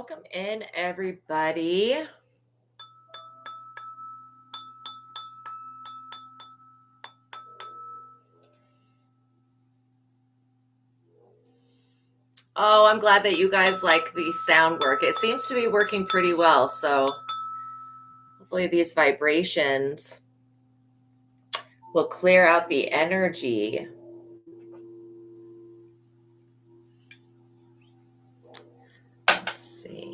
welcome in everybody. Oh, I'm glad that you guys like the sound work. It seems to be working pretty well. So hopefully these vibrations will clear out the energy. Let's see.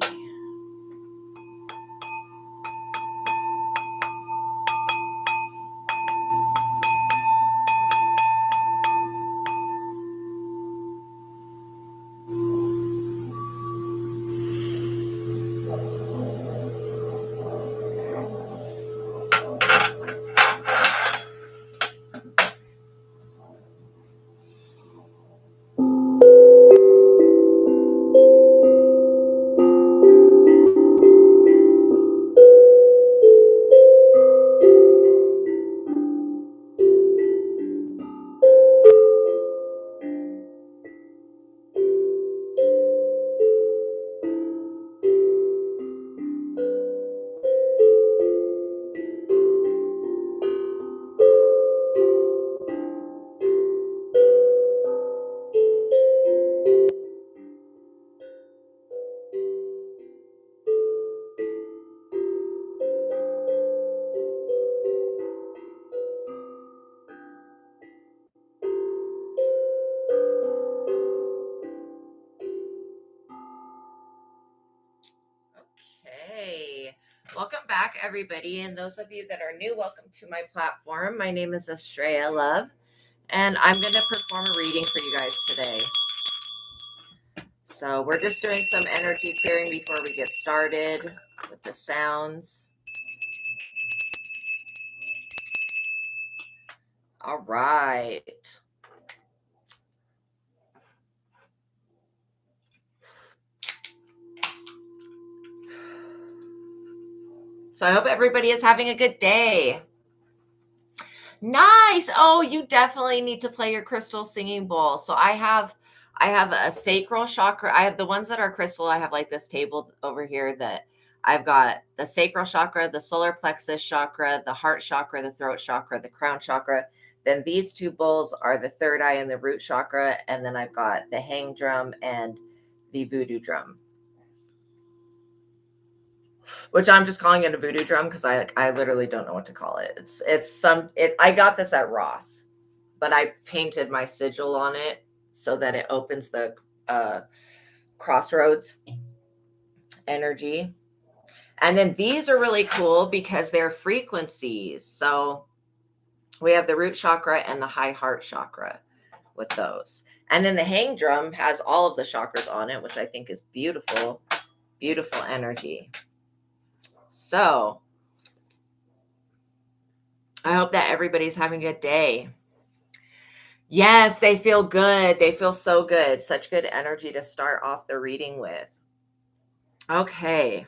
Okay. Welcome back, everybody. And those of you that are new, welcome to my platform. My name is Astraea Love, and I'm going to perform a reading for you guys today. So we're just doing some energy clearing before we get started with the sounds. All right. So I hope everybody is having a good day. Nice. Oh, you definitely need to play your crystal singing bowl. So I have a sacral chakra. I have the ones that are crystal. I have like this table over here that I've got the sacral chakra, the solar plexus chakra, the heart chakra, the throat chakra, the crown chakra. Then these two bowls are the third eye and the root chakra. And then I've got the hang drum and the voodoo drum, which I'm just calling it a voodoo drum because I literally don't know what to call it. I got this at Ross, but I painted my sigil on it so that it opens the crossroads energy. And then these are really cool because they're frequencies. So we have the root chakra and the high heart chakra with those. And then the hang drum has all of the chakras on it, which I think is beautiful, beautiful energy. So I hope that everybody's having a good day. Yes, they feel good. They feel so good. Such good energy to start off the reading with. Okay.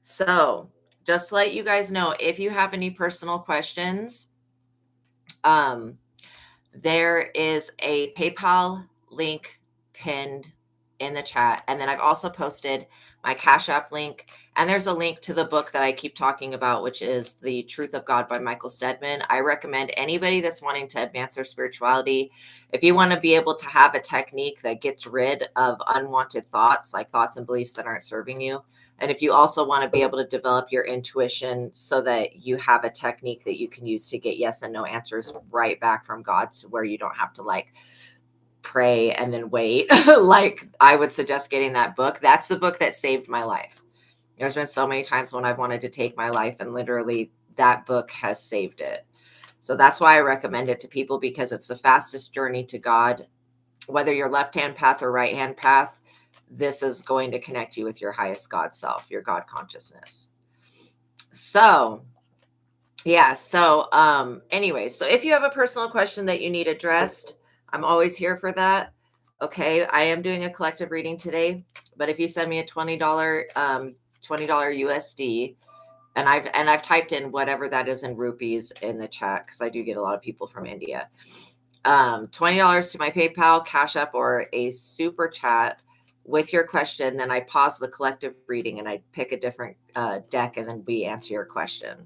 So just to let you guys know, if you have any personal questions, there is a PayPal link pinned in the chat. And then I've also posted my Cash App link. And there's a link to the book that I keep talking about, which is The Truth of God by Michael Stedman. I recommend anybody that's wanting to advance their spirituality, if you want to be able to have a technique that gets rid of unwanted thoughts, like thoughts and beliefs that aren't serving you. And if you also want to be able to develop your intuition so that you have a technique that you can use to get yes and no answers right back from God, to where you don't have to like pray and then wait, like I would suggest getting that book. That's the book that saved my life. There's been so many times when I've wanted to take my life, and literally that book has saved it. So that's why I recommend it to people, because it's the fastest journey to God. Whether you're left-hand path or right-hand path, this is going to connect you with your highest God self, your God consciousness. So yeah. So anyway, so if you have a personal question that you need addressed, I'm always here for that. Okay. I am doing a collective reading today, but if you send me a $20 USD, and I've typed in whatever that is in rupees in the chat, because I do get a lot of people from India. $20 to my PayPal, Cash App, or a super chat. with your question, then I pause the collective reading and I pick a different deck, and then we answer your question.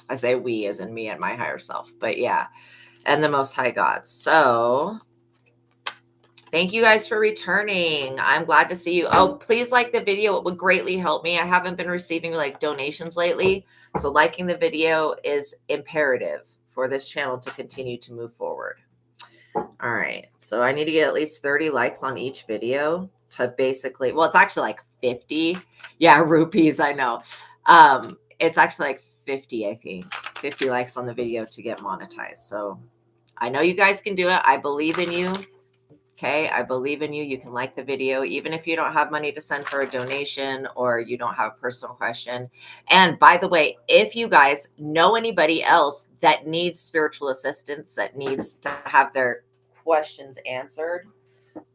I say we as in me and my higher self, but yeah, and the Most High God. So thank you guys for returning. I'm glad to see you. Oh, please like the video. It would greatly help me. I haven't been receiving like donations lately. So liking the video is imperative for this channel to continue to move forward. All right. So I need to get at least 30 likes on each video to basically, well, it's actually like 50. Yeah, rupees, I know. It's actually like 50, I think. 50 likes on the video to get monetized. So I know you guys can do it. I believe in you. Okay, I believe in you. You can like the video, even if you don't have money to send for a donation or you don't have a personal question. And by the way, if you guys know anybody else that needs spiritual assistance, that needs to have their questions answered,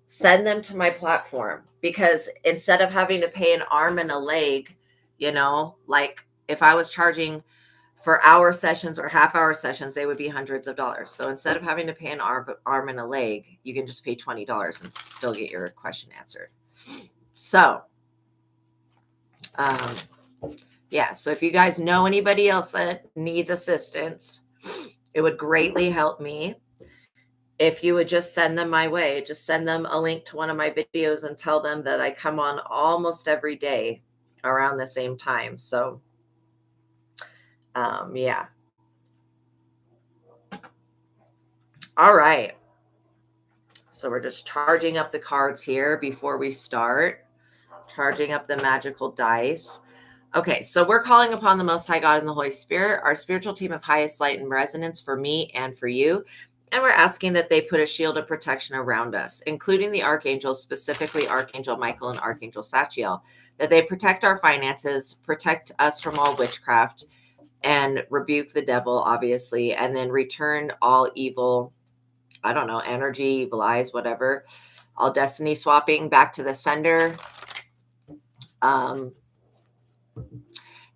send them to my platform, because instead of having to pay an arm and a leg, you know, like if I was charging for hour sessions or half-hour sessions, they would be hundreds of dollars. So instead of having to pay an arm and a leg, you can just pay $20 and still get your question answered. So, yeah. So if you guys know anybody else that needs assistance, it would greatly help me if you would just send them my way. Just send them a link to one of my videos and tell them that I come on almost every day around the same time. So, yeah. All right. So we're just charging up the cards here before we start, charging up the magical dice. Okay, so we're calling upon the Most High God and the Holy Spirit, our spiritual team of highest light and resonance for me and for you. And we're asking that they put a shield of protection around us, including the archangels, specifically Archangel Michael and Archangel Sachiel, that they protect our finances, protect us from all witchcraft, and rebuke the devil, obviously, and then return all evil, I don't know, energy, evil eyes, whatever, all destiny swapping back to the sender. And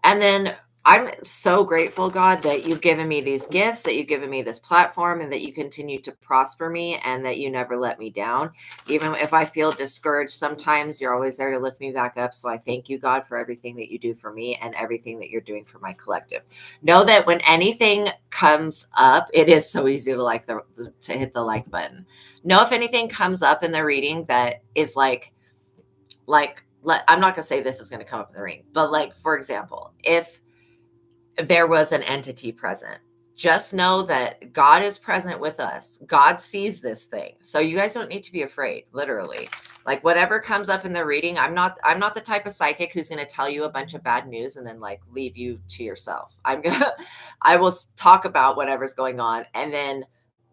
then I'm so grateful, God, that you've given me these gifts, that you've given me this platform, and that you continue to prosper me, and that you never let me down. Even if I feel discouraged sometimes, you're always there to lift me back up. So I thank you, God, for everything that you do for me and everything that you're doing for my collective. Know that when anything comes up, it is so easy to to hit the like button. Know if anything comes up in the reading that is like I'm not going to say this is going to come up in the reading, but like, for example, if there was an entity present, just know that God is present with us. God sees this thing. So you guys don't need to be afraid, literally. Like whatever comes up in the reading, I'm not the type of psychic who's going to tell you a bunch of bad news and then like leave you to yourself. I will talk about whatever's going on, and then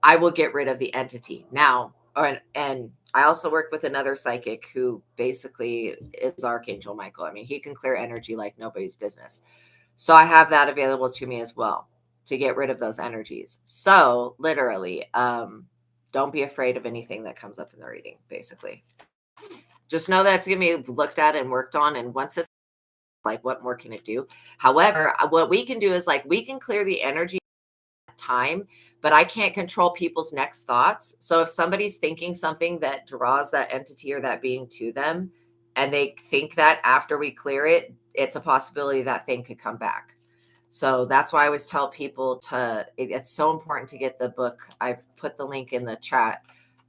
I will get rid of the entity. Now, and I also work with another psychic who basically is Archangel Michael. I mean, he can clear energy like nobody's business. So I have that available to me as well to get rid of those energies. So literally, don't be afraid of anything that comes up in the reading, basically. Just know that it's going to be looked at and worked on. And once it's like, what more can it do? However, what we can do is like, we can clear the energy time, but I can't control people's next thoughts. So if somebody's thinking something that draws that entity or that being to them, and they think that after we clear it, it's a possibility that thing could come back. So that's why I always tell people it's so important to get the book. I've put the link in the chat,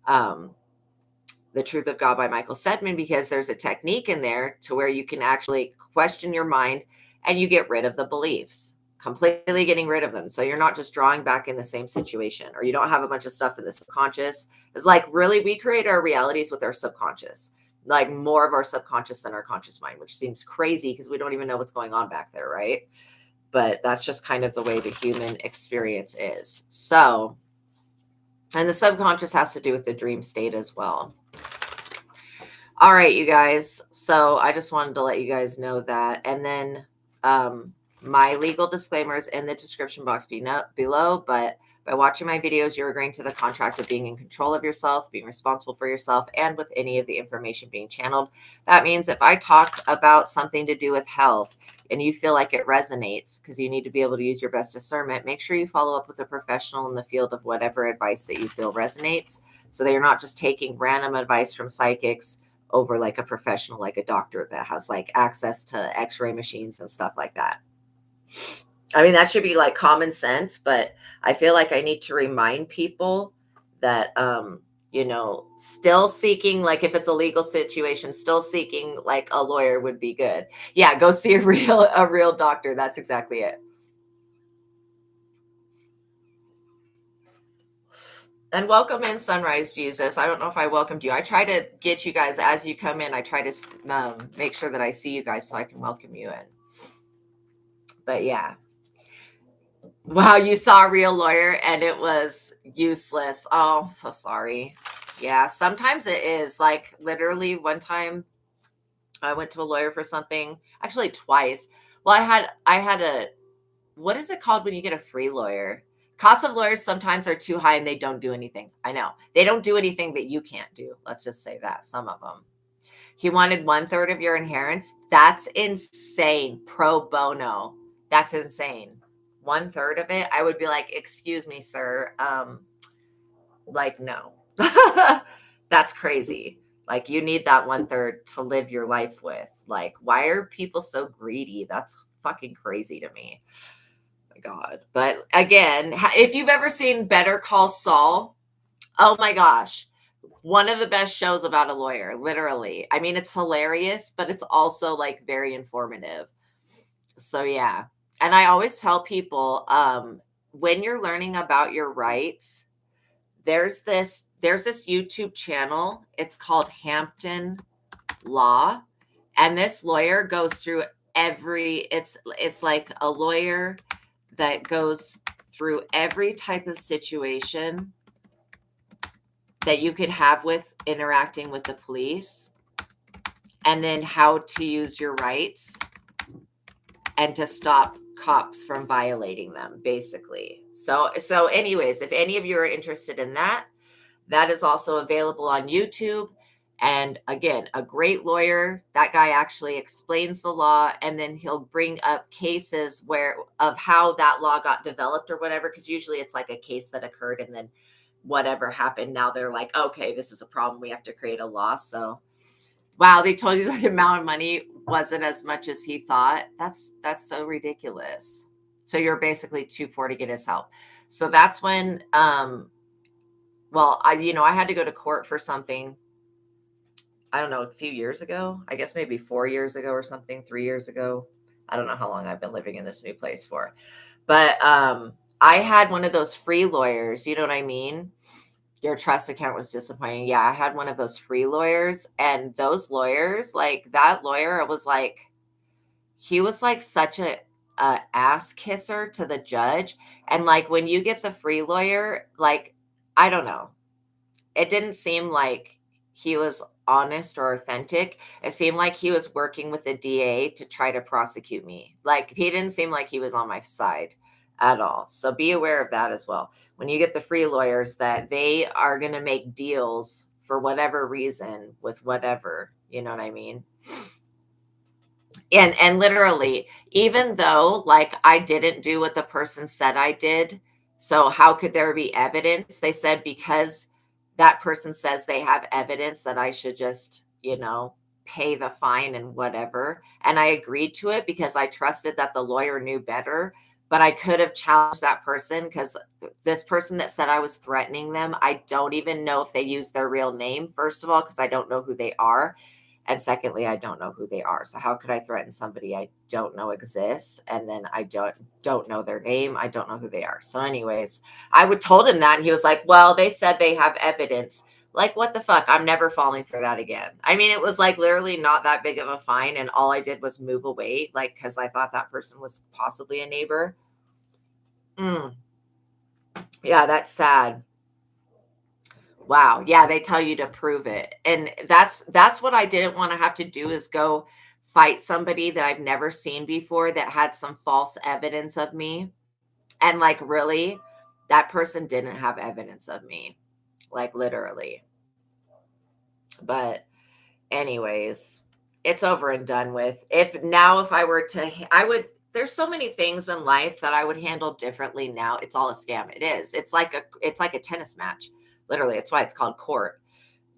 The Truth of God by Michael Sedman, because there's a technique in there to where you can actually question your mind and you get rid of the beliefs, completely getting rid of them. So you're not just drawing back in the same situation, or you don't have a bunch of stuff in the subconscious. It's like, really, we create our realities with our subconscious, like more of our subconscious than our conscious mind, which seems crazy because we don't even know what's going on back there, right? But that's just kind of the way the human experience is. So, and the subconscious has to do with the dream state as well. All right, you guys. So I just wanted to let you guys know that. And then my legal disclaimers in the description box below, but by watching my videos, you're agreeing to the contract of being in control of yourself, being responsible for yourself, and with any of the information being channeled. That means if I talk about something to do with health and you feel like it resonates, because you need to be able to use your best discernment, make sure you follow up with a professional in the field of whatever advice that you feel resonates, so that you're not just taking random advice from psychics over like a professional, like a doctor that has like access to x-ray machines and stuff like that. I mean, that should be like common sense, but I feel like I need to remind people that, still seeking, like if it's a legal situation, still seeking like a lawyer would be good. Yeah, go see a real doctor. That's exactly it. And welcome in, Sunrise Jesus. I don't know if I welcomed you. I try to get you guys as you come in. I try to make sure that I see you guys so I can welcome you in. But yeah. Wow, you saw a real lawyer and it was useless. Oh, I'm so sorry. Yeah, sometimes it is. Like literally one time I went to a lawyer for something, actually twice. Well, I had a, what is it called when you get a free lawyer? Costs of lawyers sometimes are too high and they don't do anything. I know. They don't do anything that you can't do. Let's just say that, some of them. He wanted 1/3 of your inheritance. That's insane. Pro bono. That's insane. 1/3 of it. I would be like, excuse me, sir. Like, no. That's crazy. Like, you need that 1/3 to live your life with. Like, why are people so greedy? That's fucking crazy to me. My God. But again, if you've ever seen Better Call Saul, oh my gosh. One of the best shows about a lawyer, literally. I mean, it's hilarious, but it's also like very informative. So yeah. And I always tell people, when you're learning about your rights, there's this YouTube channel. It's called Hampton Law. And this lawyer goes through it's like a lawyer that goes through every type of situation that you could have with interacting with the police, and then how to use your rights and to stop cops from violating them, basically. So anyways, if any of you are interested in that, that is also available on YouTube. And again, a great lawyer. That guy actually explains the law, and then he'll bring up cases of how that law got developed or whatever, because usually it's like a case that occurred and then whatever happened, now they're like, okay, this is a problem, we have to create a law. So wow, they told you that the amount of money wasn't as much as he thought. That's so ridiculous. So you're basically too poor to get his help. So that's when I had to go to court for something, I don't know, a few years ago, I guess maybe 4 years ago or something, 3 years ago. I don't know how long I've been living in this new place for. But I had one of those free lawyers, you know what I mean? Your trust account was disappointing. Yeah, I had one of those free lawyers, and those lawyers, like that lawyer, it was like, he was like such a ass kisser to the judge. And like when you get the free lawyer, like, I don't know, it didn't seem like he was honest or authentic. It seemed like he was working with the DA to try to prosecute me. Like, he didn't seem like he was on my side at all. So be aware of that as well. When you get the free lawyers, that they are going to make deals for whatever reason with whatever, you know what I mean? And literally, even though like I didn't do what the person said I did, so how could there be evidence? They said because that person says they have evidence that I should just, pay the fine and whatever. And I agreed to it because I trusted that the lawyer knew better. But I could have challenged that person, because this person that said I was threatening them, I don't even know if they use their real name, first of all, because I don't know who they are. And secondly, I don't know who they are. So how could I threaten somebody I don't know exists? And then I don't know their name. I don't know who they are. So anyways, I would told him that, and he was like, well, they said they have evidence. Like, what the fuck? I'm never falling for that again. I mean, it was like literally not that big of a fine. And all I did was move away, like, because I thought that person was possibly a neighbor. Yeah, that's sad. Wow. Yeah, they tell you to prove it. And that's what I didn't want to have to do, is go fight somebody that I've never seen before that had some false evidence of me. And like, really, that person didn't have evidence of me. Like, literally. But anyways, it's over and done with. If I were to, there's so many things in life that I would handle differently now. It's all a scam. It is. It's like a tennis match. Literally, it's why it's called court.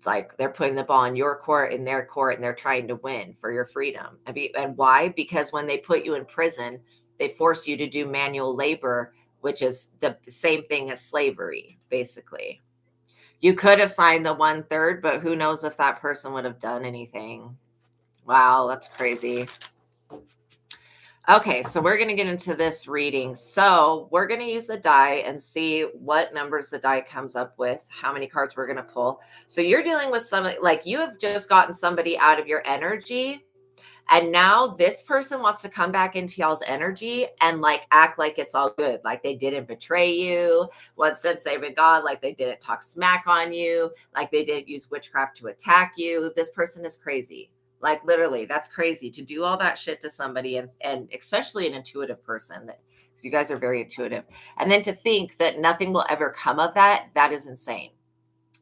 It's like they're putting the ball in your court, in their court, and they're trying to win for your freedom. And why? Because when they put you in prison, they force you to do manual labor, which is the same thing as slavery, basically. You could have signed the 1/3, but who knows if that person would have done anything. Wow, that's crazy. Okay, so we're going to get into this reading. So we're going to use the die and see what numbers the die comes up with, how many cards we're going to pull. So you're dealing with somebody, like you have just gotten somebody out of your energy. And now this person wants to come back into y'all's energy and like act like it's all good. Like they didn't betray you. Once since they've been gone, like they didn't talk smack on you. Like they didn't use witchcraft to attack you. This person is crazy. Like literally, that's crazy to do all that shit to somebody, and especially an intuitive person, that because you guys are very intuitive. And then to think that nothing will ever come of that, that is insane.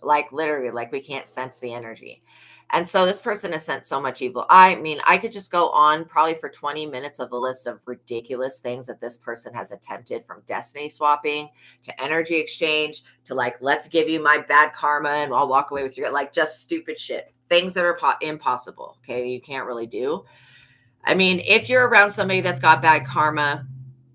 Like literally, like we can't sense the energy. And so this person has sent so much evil. I mean, I could just go on probably for 20 minutes of a list of ridiculous things that this person has attempted, from destiny swapping to energy exchange to like, let's give you my bad karma and I'll walk away with your, like, just stupid shit. Things that are impossible. Okay. You can't really do. I mean, if you're around somebody that's got bad karma,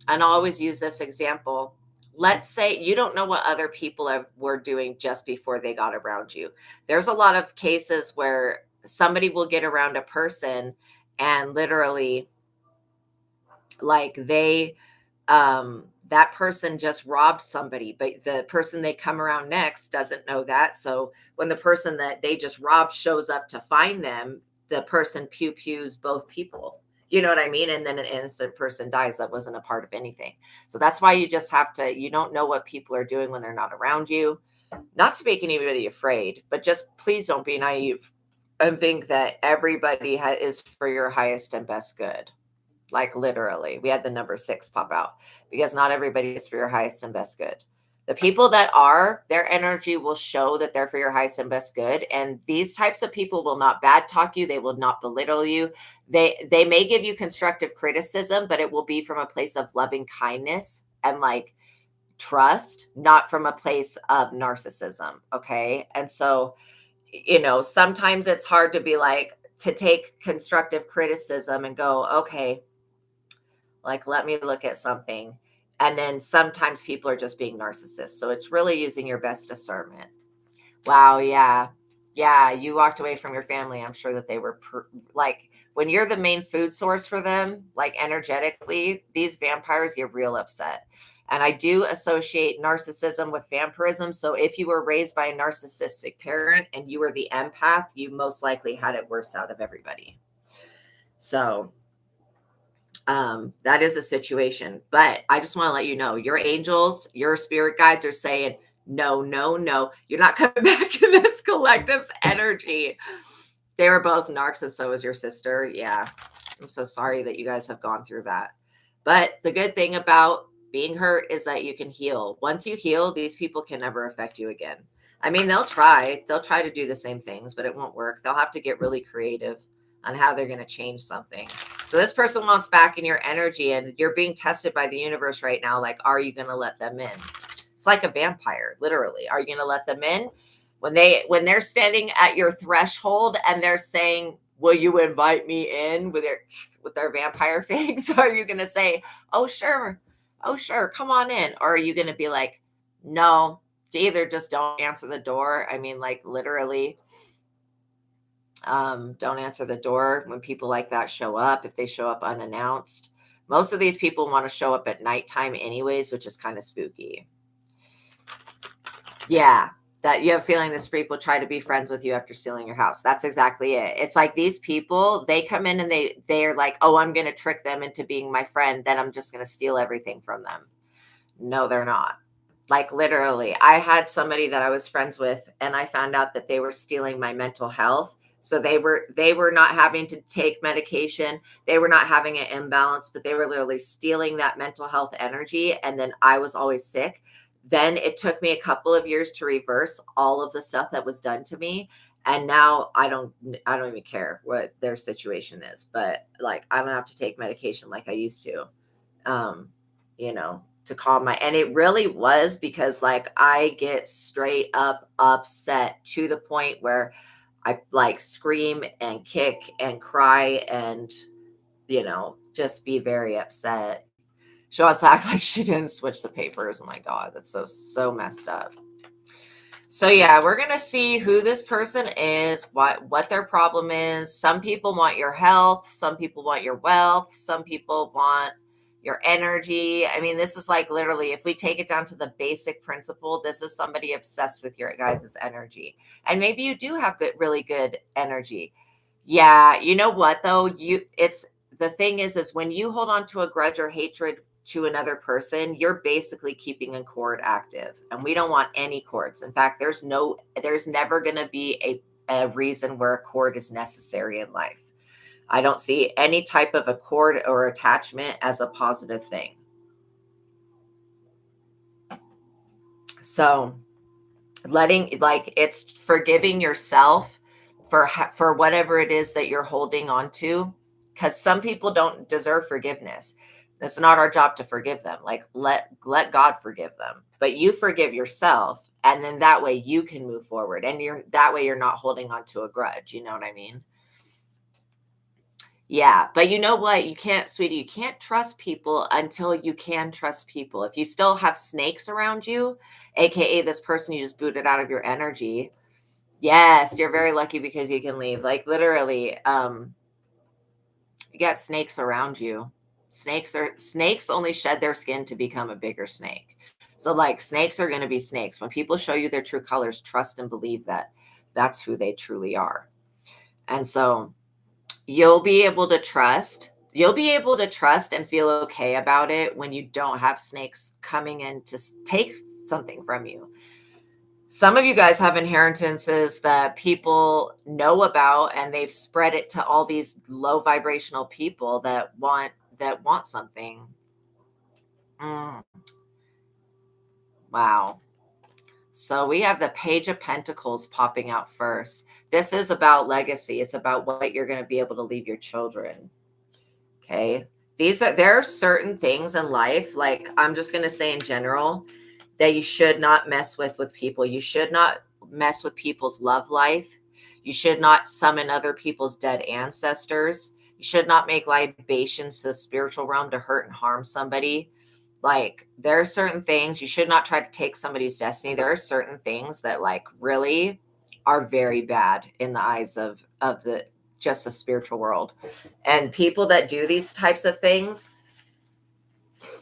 and I'll always use this example. Let's say you don't know what other people were doing just before they got around you. There's a lot of cases where somebody will get around a person and literally like that person just robbed somebody, but the person they come around next doesn't know that. So when the person that they just robbed shows up to find them, the person pews both people. You know what I mean? And then an innocent person dies that wasn't a part of anything. So that's why you just have to, you don't know what people are doing when they're not around you. Not to make anybody afraid, but just please don't be naive and think that everybody is for your highest and best good. Like literally, we had the number 6 pop out, because not everybody is for your highest and best good. The people that are, their energy will show that they're for your highest and best good. And these types of people will not bad talk you. They will not belittle you. They may give you constructive criticism, but it will be from a place of loving kindness and like trust, not from a place of narcissism. Okay. And so, sometimes it's hard to be like, to take constructive criticism and go, okay, like, let me look at something. And then sometimes people are just being narcissists. So it's really using your best discernment. Wow. Yeah. Yeah. You walked away from your family. I'm sure that they were like, when you're the main food source for them, like energetically, these vampires get real upset. And I do associate narcissism with vampirism. So if you were raised by a narcissistic parent and you were the empath, you most likely had it worse out of everybody. So that is a situation. But I just want to let you know, your angels, your spirit guides are saying, no, no, no, you're not coming back in this collective's energy. They were both narcs, and so was your sister. Yeah. I'm so sorry that you guys have gone through that. But the good thing about being hurt is that you can heal. Once you heal, these people can never affect you again. I mean, they'll try to do the same things, but it won't work. They'll have to get really creative on how they're going to change something. So this person wants back in your energy, and you're being tested by the universe right now. Like, are you going to let them in? It's like a vampire, literally. Are you going to let them in? When they're standing at your threshold and they're saying, will you invite me in with their vampire fangs? Are you going to say, oh, sure, come on in? Or are you going to be like, no, either just don't answer the door. I mean, like literally, don't answer the door when people like that show up, if they show up unannounced. Most of these people want to show up at nighttime anyways, which is kind of spooky. Yeah, that you have a feeling this freak will try to be friends with you after stealing your house. That's exactly it. It's like these people, they come in and they are like, oh, I'm going to trick them into being my friend. Then I'm just going to steal everything from them. No, they're not. Like literally, I had somebody that I was friends with, and I found out that they were stealing my mental health. So they were not having to take medication. They were not having an imbalance, but they were literally stealing that mental health energy. And then I was always sick. Then it took me a couple of years to reverse all of the stuff that was done to me. And now I don't even care what their situation is, but like, I don't have to take medication like I used to. to calm my, and it really was, because like I get straight up upset to the point where I like scream and kick and cry and, just be very upset. She also act like she didn't switch the papers. Oh my God, that's so messed up. So yeah, we're gonna see who this person is, what their problem is. Some people want your health, some people want your wealth, some people want your energy. I mean, this is like literally, if we take it down to the basic principle, this is somebody obsessed with your guys' energy. And maybe you do have really good energy. Yeah, you know what though? It's the thing is when you hold on to a grudge or hatred to another person, you're basically keeping a cord active, and we don't want any cords. In fact, there's never going to be a reason where a cord is necessary in life. I don't see any type of a cord or attachment as a positive thing. So it's forgiving yourself for whatever it is that you're holding on to, because some people don't deserve forgiveness. It's not our job to forgive them. Like let God forgive them, but you forgive yourself, and then that way you can move forward, and that way you're not holding on to a grudge. You know what I mean? Yeah, but you know what? You can't, sweetie, you can't trust people until you can trust people. If you still have snakes around you, aka this person you just booted out of your energy, yes, you're very lucky because you can leave. Like literally, you got snakes around you. Snakes only shed their skin to become a bigger snake. So like snakes are going to be snakes. When people show you their true colors, trust and believe that that's who they truly are. And so you'll be able to trust and feel okay about it when you don't have snakes coming in to take something from you. Some of you guys have inheritances that people know about, and they've spread it to all these low vibrational people that want something. Wow. So we have the Page of Pentacles popping out first. This is about legacy. It's about what you're going to be able to leave your children. Okay. There are certain things in life, like I'm just going to say in general, that you should not mess with people. You should not mess with people's love life. You should not summon other people's dead ancestors. You should not make libations to the spiritual realm to hurt and harm somebody. Like there are certain things you should not try to take somebody's destiny. There are certain things that like really are very bad in the eyes of the just the spiritual world. And people that do these types of things,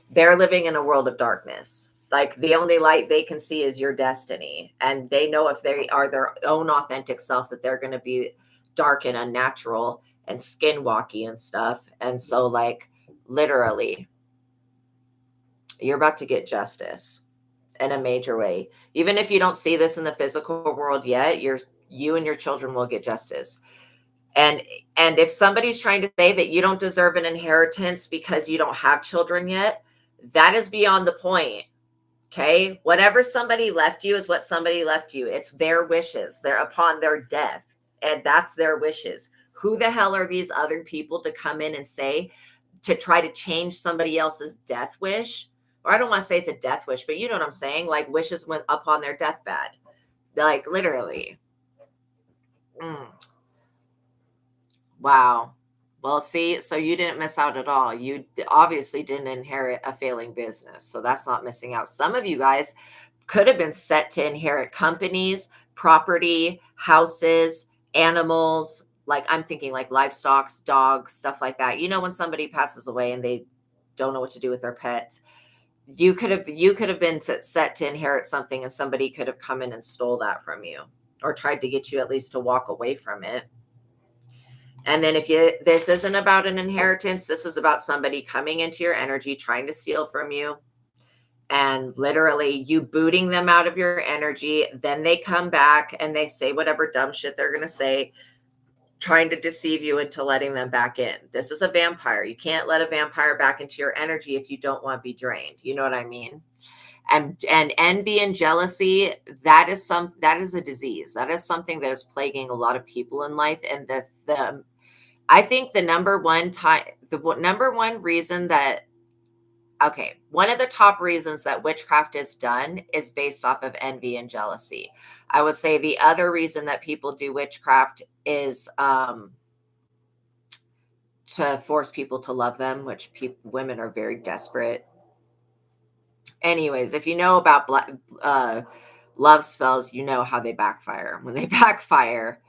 they're living in a world of darkness. Like the only light they can see is your destiny. And they know if they are their own authentic self that they're going to be dark and unnatural and skinwalky and stuff. And so like literally you're about to get justice in a major way. Even if you don't see this in the physical world yet, you and your children will get justice. And if somebody's trying to say that you don't deserve an inheritance because you don't have children yet, that is beyond the point. Okay. Whatever somebody left you is what somebody left you. It's their wishes. They're upon their death. And that's their wishes. Who the hell are these other people to come in and say, to try to change somebody else's death wish? Or I don't want to say it's a death wish, but you know what I'm saying? Like wishes went upon their deathbed. Like literally. Wow. Well, see, so you didn't miss out at all. You obviously didn't inherit a failing business. So that's not missing out. Some of you guys could have been set to inherit companies, property, houses, animals. Like I'm thinking like livestock, dogs, stuff like that. You know, when somebody passes away and they don't know what to do with their pet, you could have been set to inherit something, and somebody could have come in and stole that from you or tried to get you at least to walk away from it. And then this isn't about an inheritance, this is about somebody coming into your energy, trying to steal from you, and literally you booting them out of your energy. Then they come back and they say whatever dumb shit they're going to say, trying to deceive you into letting them back in. This is a vampire. You can't let a vampire back into your energy if you don't want to be drained. You know what I mean? And envy and jealousy, that is a disease. That is something that is plaguing a lot of people in life. And I think the number one reason that Okay, one of the top reasons that witchcraft is done is based off of envy and jealousy. I would say the other reason that people do witchcraft is to force people to love them, which women are very desperate. Anyways, if you know about love spells, you know how they backfire. When they backfire,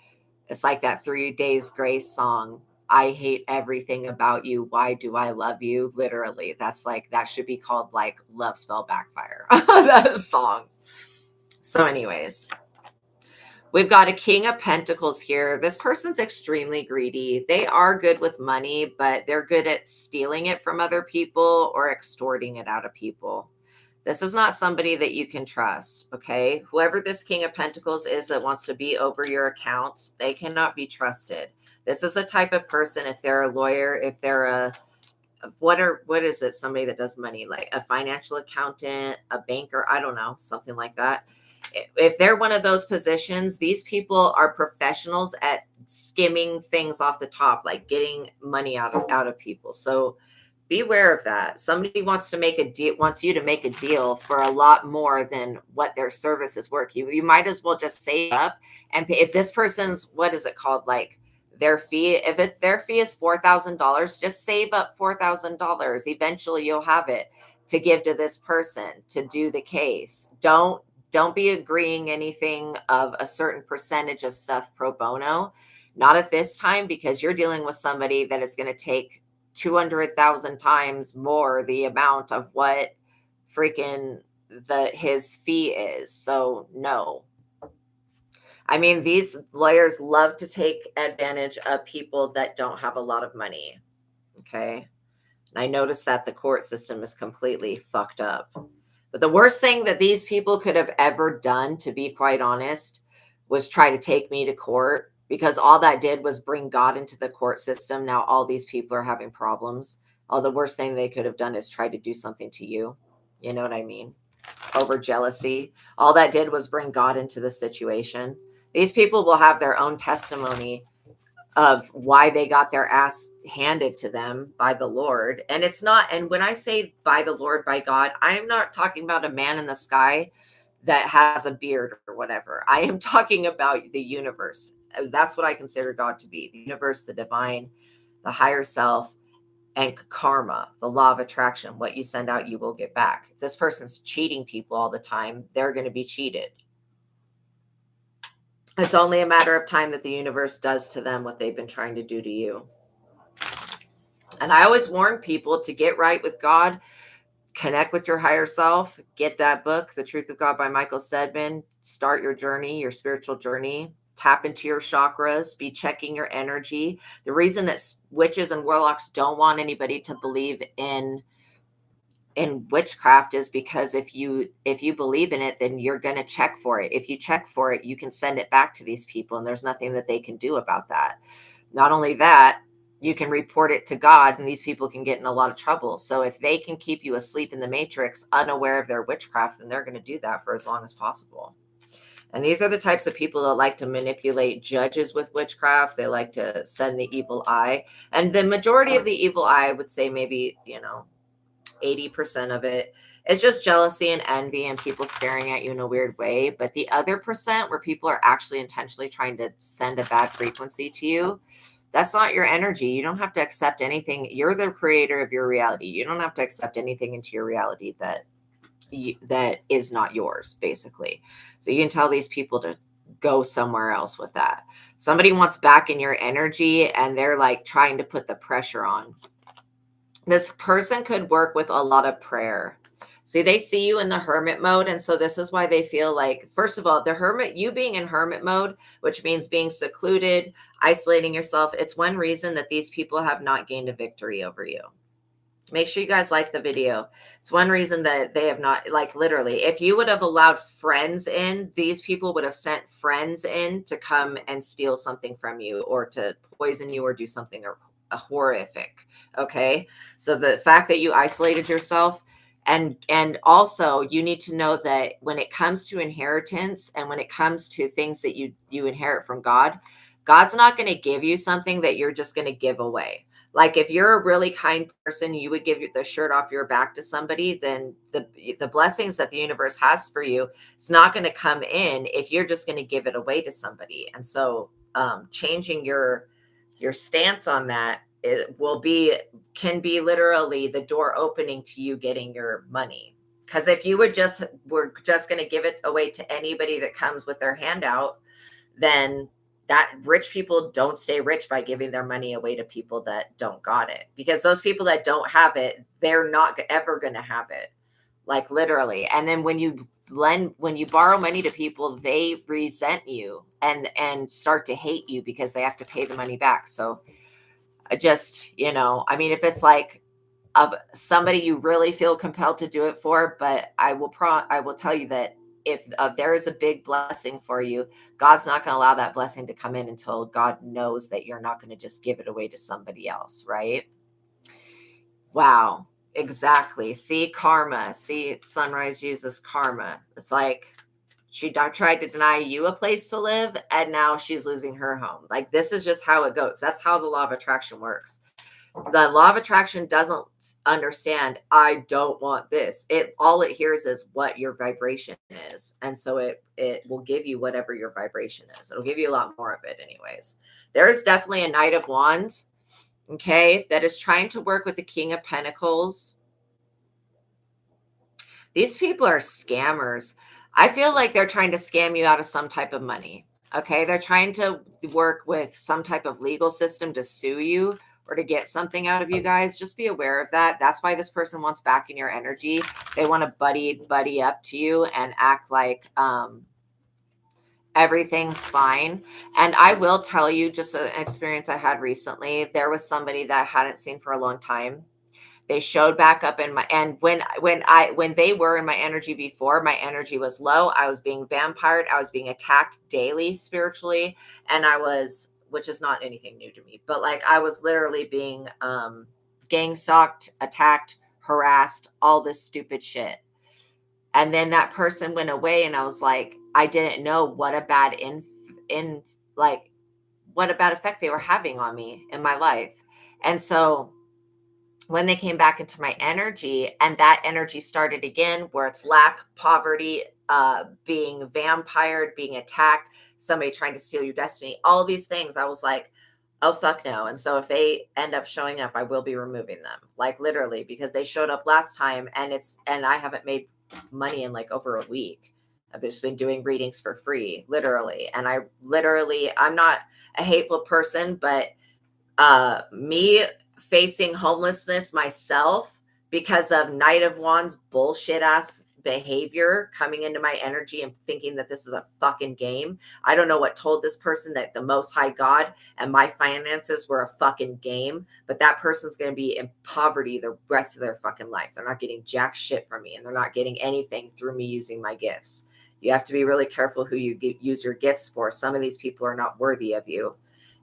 it's like that 3 Days Grace song. I hate everything about you. Why do I love you? Literally, that's like, that should be called like love spell backfire. That song. So anyways, we've got a King of Pentacles here. This person's extremely greedy. They are good with money, but they're good at stealing it from other people or extorting it out of people. This is not somebody that you can trust, okay? Whoever this King of Pentacles is that wants to be over your accounts, they cannot be trusted. This is the type of person, if they're a lawyer, if they're what is it? Somebody that does money, like a financial accountant, a banker, I don't know, something like that. If they're one of those positions, these people are professionals at skimming things off the top, like getting money out of people. So beware of that. Somebody wants to make a deal, wants you to make a deal for a lot more than what their services work. You might as well just save up and pay. If this person's, what is it called? Like their fee, if it's their fee is $4,000, just save up $4,000. Eventually you'll have it to give to this person to do the case. Don't be agreeing anything of a certain percentage of stuff pro bono. Not at this time, because you're dealing with somebody that is going to take 200,000 times more the amount of what freaking his fee is. So no. I mean, these lawyers love to take advantage of people that don't have a lot of money. Okay. And I noticed that the court system is completely fucked up. But the worst thing that these people could have ever done, to be quite honest, was try to take me to court, because all that did was bring God into the court system. Now all these people are having problems. The worst thing they could have done is try to do something to you. You know what I mean? Over jealousy. All that did was bring God into the situation. These people will have their own testimony of why they got their ass handed to them by the Lord. And it's not, and when I say by the Lord, by God, I am not talking about a man in the sky that has a beard or whatever. I am talking about the universe, as that's what I consider God to be: the universe, the divine, the higher self, and karma, the law of attraction. What you send out, you will get back. If this person's cheating people all the time, they're going to be cheated. It's only a matter of time that the universe does to them what they've been trying to do to you. And I always warn people to get right with God, connect with your higher self, get that book, The Truth of God by Michael Stedman, start your journey, your spiritual journey, tap into your chakras, be checking your energy. The reason that witches and warlocks don't want anybody to believe in witchcraft is because if you believe in it, then you're going to check for it. If you check for it, you can send it back to these people, and there's nothing that they can do about that. Not only that, you can report it to God, and these people can get in a lot of trouble. So if they can keep you asleep in the matrix, unaware of their witchcraft, then they're going to do that for as long as possible. And these are the types of people that like to manipulate judges with witchcraft. They like to send the evil eye. And the majority of the evil eye, I would say maybe, 80% of it is just jealousy and envy and people staring at you in a weird way. But the other percent, where people are actually intentionally trying to send a bad frequency to you, that's not your energy. You don't have to accept anything. You're the creator of your reality. You don't have to accept anything into your reality that is not yours, basically. So you can tell these people to go somewhere else with that. Somebody wants back in your energy, and they're like trying to put the pressure on. This person could work with a lot of prayer. See, they see you in the hermit mode. And so this is why they feel like, first of all, you being in hermit mode, which means being secluded, isolating yourself. It's one reason that these people have not gained a victory over you. Make sure you guys like the video. It's one reason that they have not, like literally, if you would have allowed friends in, these people would have sent friends in to come and steal something from you or to poison you or do something horrific. Okay. So the fact that you isolated yourself, and also you need to know that when it comes to inheritance and when it comes to things that you inherit from God, God's not going to give you something that you're just going to give away. Like if you're a really kind person, you would give the shirt off your back to somebody, then the blessings that the universe has for you, it's not going to come in if you're just going to give it away to somebody. And so changing your stance on that, it will be, can be literally the door opening to you getting your money. Because if you were just going to give it away to anybody that comes with their handout, then that rich people don't stay rich by giving their money away to people that don't got it, because those people that don't have it, they're not ever going to have it, like literally. And then when you borrow money to people, they resent you and start to hate you because they have to pay the money back. So I just, I mean, if it's like somebody you really feel compelled to do it for, but I will tell you that if there is a big blessing for you, God's not going to allow that blessing to come in until God knows that you're not going to just give it away to somebody else, right? Wow, exactly. See, karma. See, Sunrise Jesus, karma. It's like she tried to deny you a place to live, and now she's losing her home. Like, this is just how it goes. That's how the law of attraction works. The law of attraction doesn't understand, I don't want this. All it hears is what your vibration is. And so it will give you whatever your vibration is. It'll give you a lot more of it anyways. There is definitely a Knight of Wands, okay, that is trying to work with the King of Pentacles. These people are scammers. I feel like they're trying to scam you out of some type of money. Okay, they're trying to work with some type of legal system to sue you or to get something out of you guys. Just be aware of that. That's why this person wants back in your energy. They want to buddy up to you and act like everything's fine. And I will tell you just an experience I had recently. There was somebody that I hadn't seen for a long time. They showed back up in my, and when they were in my energy before, my energy was low. I was being vampired. I was being attacked daily spiritually. And which is not anything new to me, but like I was literally being gang stalked, attacked, harassed, all this stupid shit. And then that person went away, and I was like, I didn't know what a bad what a bad effect they were having on me in my life. And so when they came back into my energy, and that energy started again, where it's lack, poverty, being vampired, being attacked, somebody trying to steal your destiny, all these things, I was like, oh, fuck no. And so if they end up showing up, I will be removing them, like literally, because they showed up last time, and I haven't made money in like over a week. I've just been doing readings for free, literally. And I'm not a hateful person, but me facing homelessness myself because of Knight of Wands bullshit ass behavior coming into my energy and thinking that this is a fucking game. I don't know what told this person that the Most High God and my finances were a fucking game, but that person's going to be in poverty the rest of their fucking life. They're not getting jack shit from me, and they're not getting anything through me using my gifts. You have to be really careful who you use your gifts for. Some of these people are not worthy of you.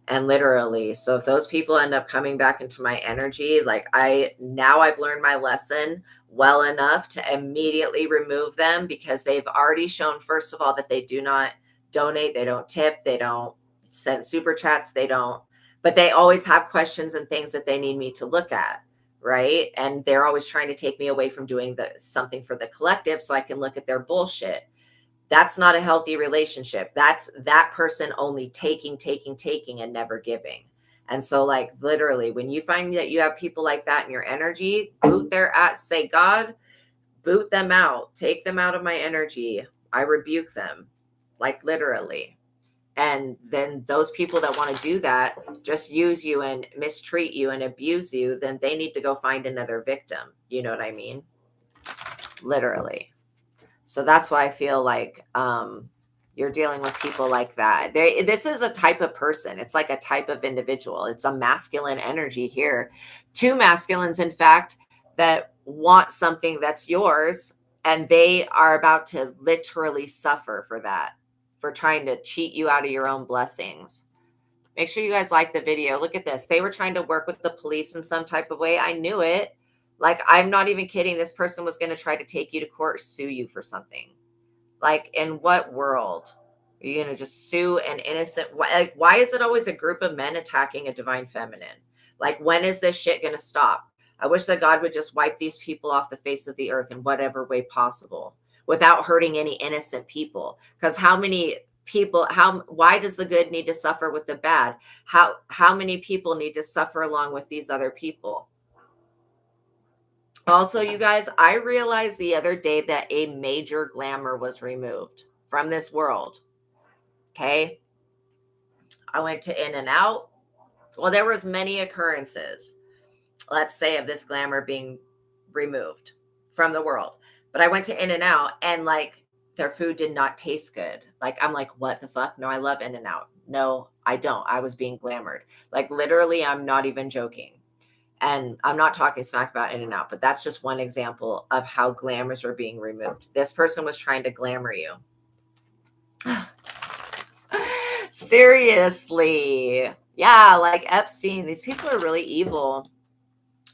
And literally, so if those people end up coming back into my energy, like I've learned my lesson well enough to immediately remove them, because they've already shown, first of all, that they do not donate, they don't tip, they don't send super chats, but they always have questions and things that they need me to look at. Right. And they're always trying to take me away from doing something for the collective so I can look at their bullshit. That's not a healthy relationship. That's that person only taking and never giving. And so like literally, when you find that you have people like that in your energy, say, God, boot them out, take them out of my energy. I rebuke them, like literally. And then those people that want to do that, just use you and mistreat you and abuse you, then they need to go find another victim. You know what I mean? Literally. So that's why I feel like you're dealing with people like that. This is a type of person. It's like a type of individual. It's a masculine energy here. Two masculines, in fact, that want something that's yours, and they are about to literally suffer for that, for trying to cheat you out of your own blessings. Make sure you guys like the video. Look at this. They were trying to work with the police in some type of way. I knew it. Like, I'm not even kidding. This person was going to try to take you to court, sue you for something. Like, in what world are you going to just sue an innocent? Why is it always a group of men attacking a divine feminine? Like, when is this shit going to stop? I wish that God would just wipe these people off the face of the earth in whatever way possible without hurting any innocent people. Because how many people, why does the good need to suffer with the bad? How many people need to suffer along with these other people? Also, you guys, I realized the other day that a major glamour was removed from this world. Okay. I went to In-N-Out. Well, there was many occurrences, let's say, of this glamour being removed from the world. But I went to In-N-Out and like their food did not taste good. Like, I'm like, what the fuck? No, I love In-N-Out. No, I don't. I was being glamored. Like, literally, I'm not even joking. And I'm not talking smack about In-N-Out, but that's just one example of how glamours are being removed. This person was trying to glamour you. Seriously. Yeah, like Epstein. These people are really evil.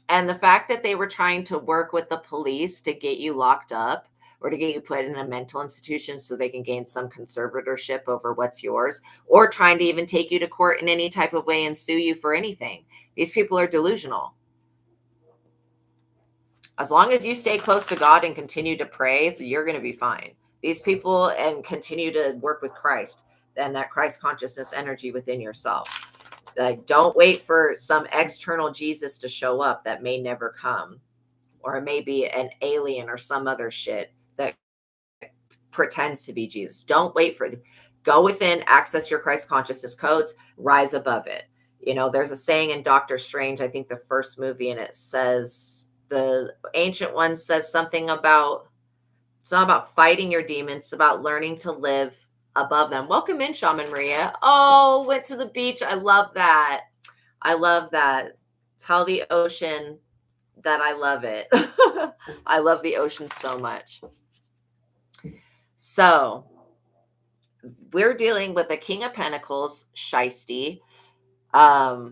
And the fact that they were trying to work with the police to get you locked up or to get you put in a mental institution so they can gain some conservatorship over what's yours, or trying to even take you to court in any type of way and sue you for anything. These people are delusional. As long as you stay close to God and continue to pray, you're going to be fine. These people, and continue to work with Christ and that Christ consciousness energy within yourself. Like, don't wait for some external Jesus to show up that may never come, or maybe an alien or some other shit that pretends to be Jesus. Don't wait for it. Go within, access your Christ consciousness codes, rise above it. You know, there's a saying in Doctor Strange, I think the first movie, and it says, the ancient one says something about, it's not about fighting your demons, it's about learning to live above them. Welcome in, Shaman Maria. Oh, went to the beach. I love that. I love that. Tell the ocean that I love it. I love the ocean so much. So we're dealing with a King of Pentacles, Shiesty, a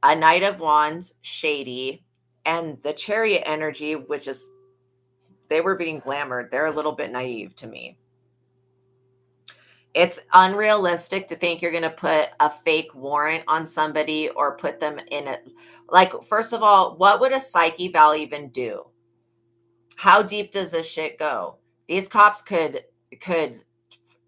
Knight of Wands, shady, and the Chariot energy, which is, they were being glamored. They're a little bit naive to me. It's unrealistic to think you're going to put a fake warrant on somebody or put them in a, like, first of all, what would a psyche val even do? How deep does this shit go? These cops could,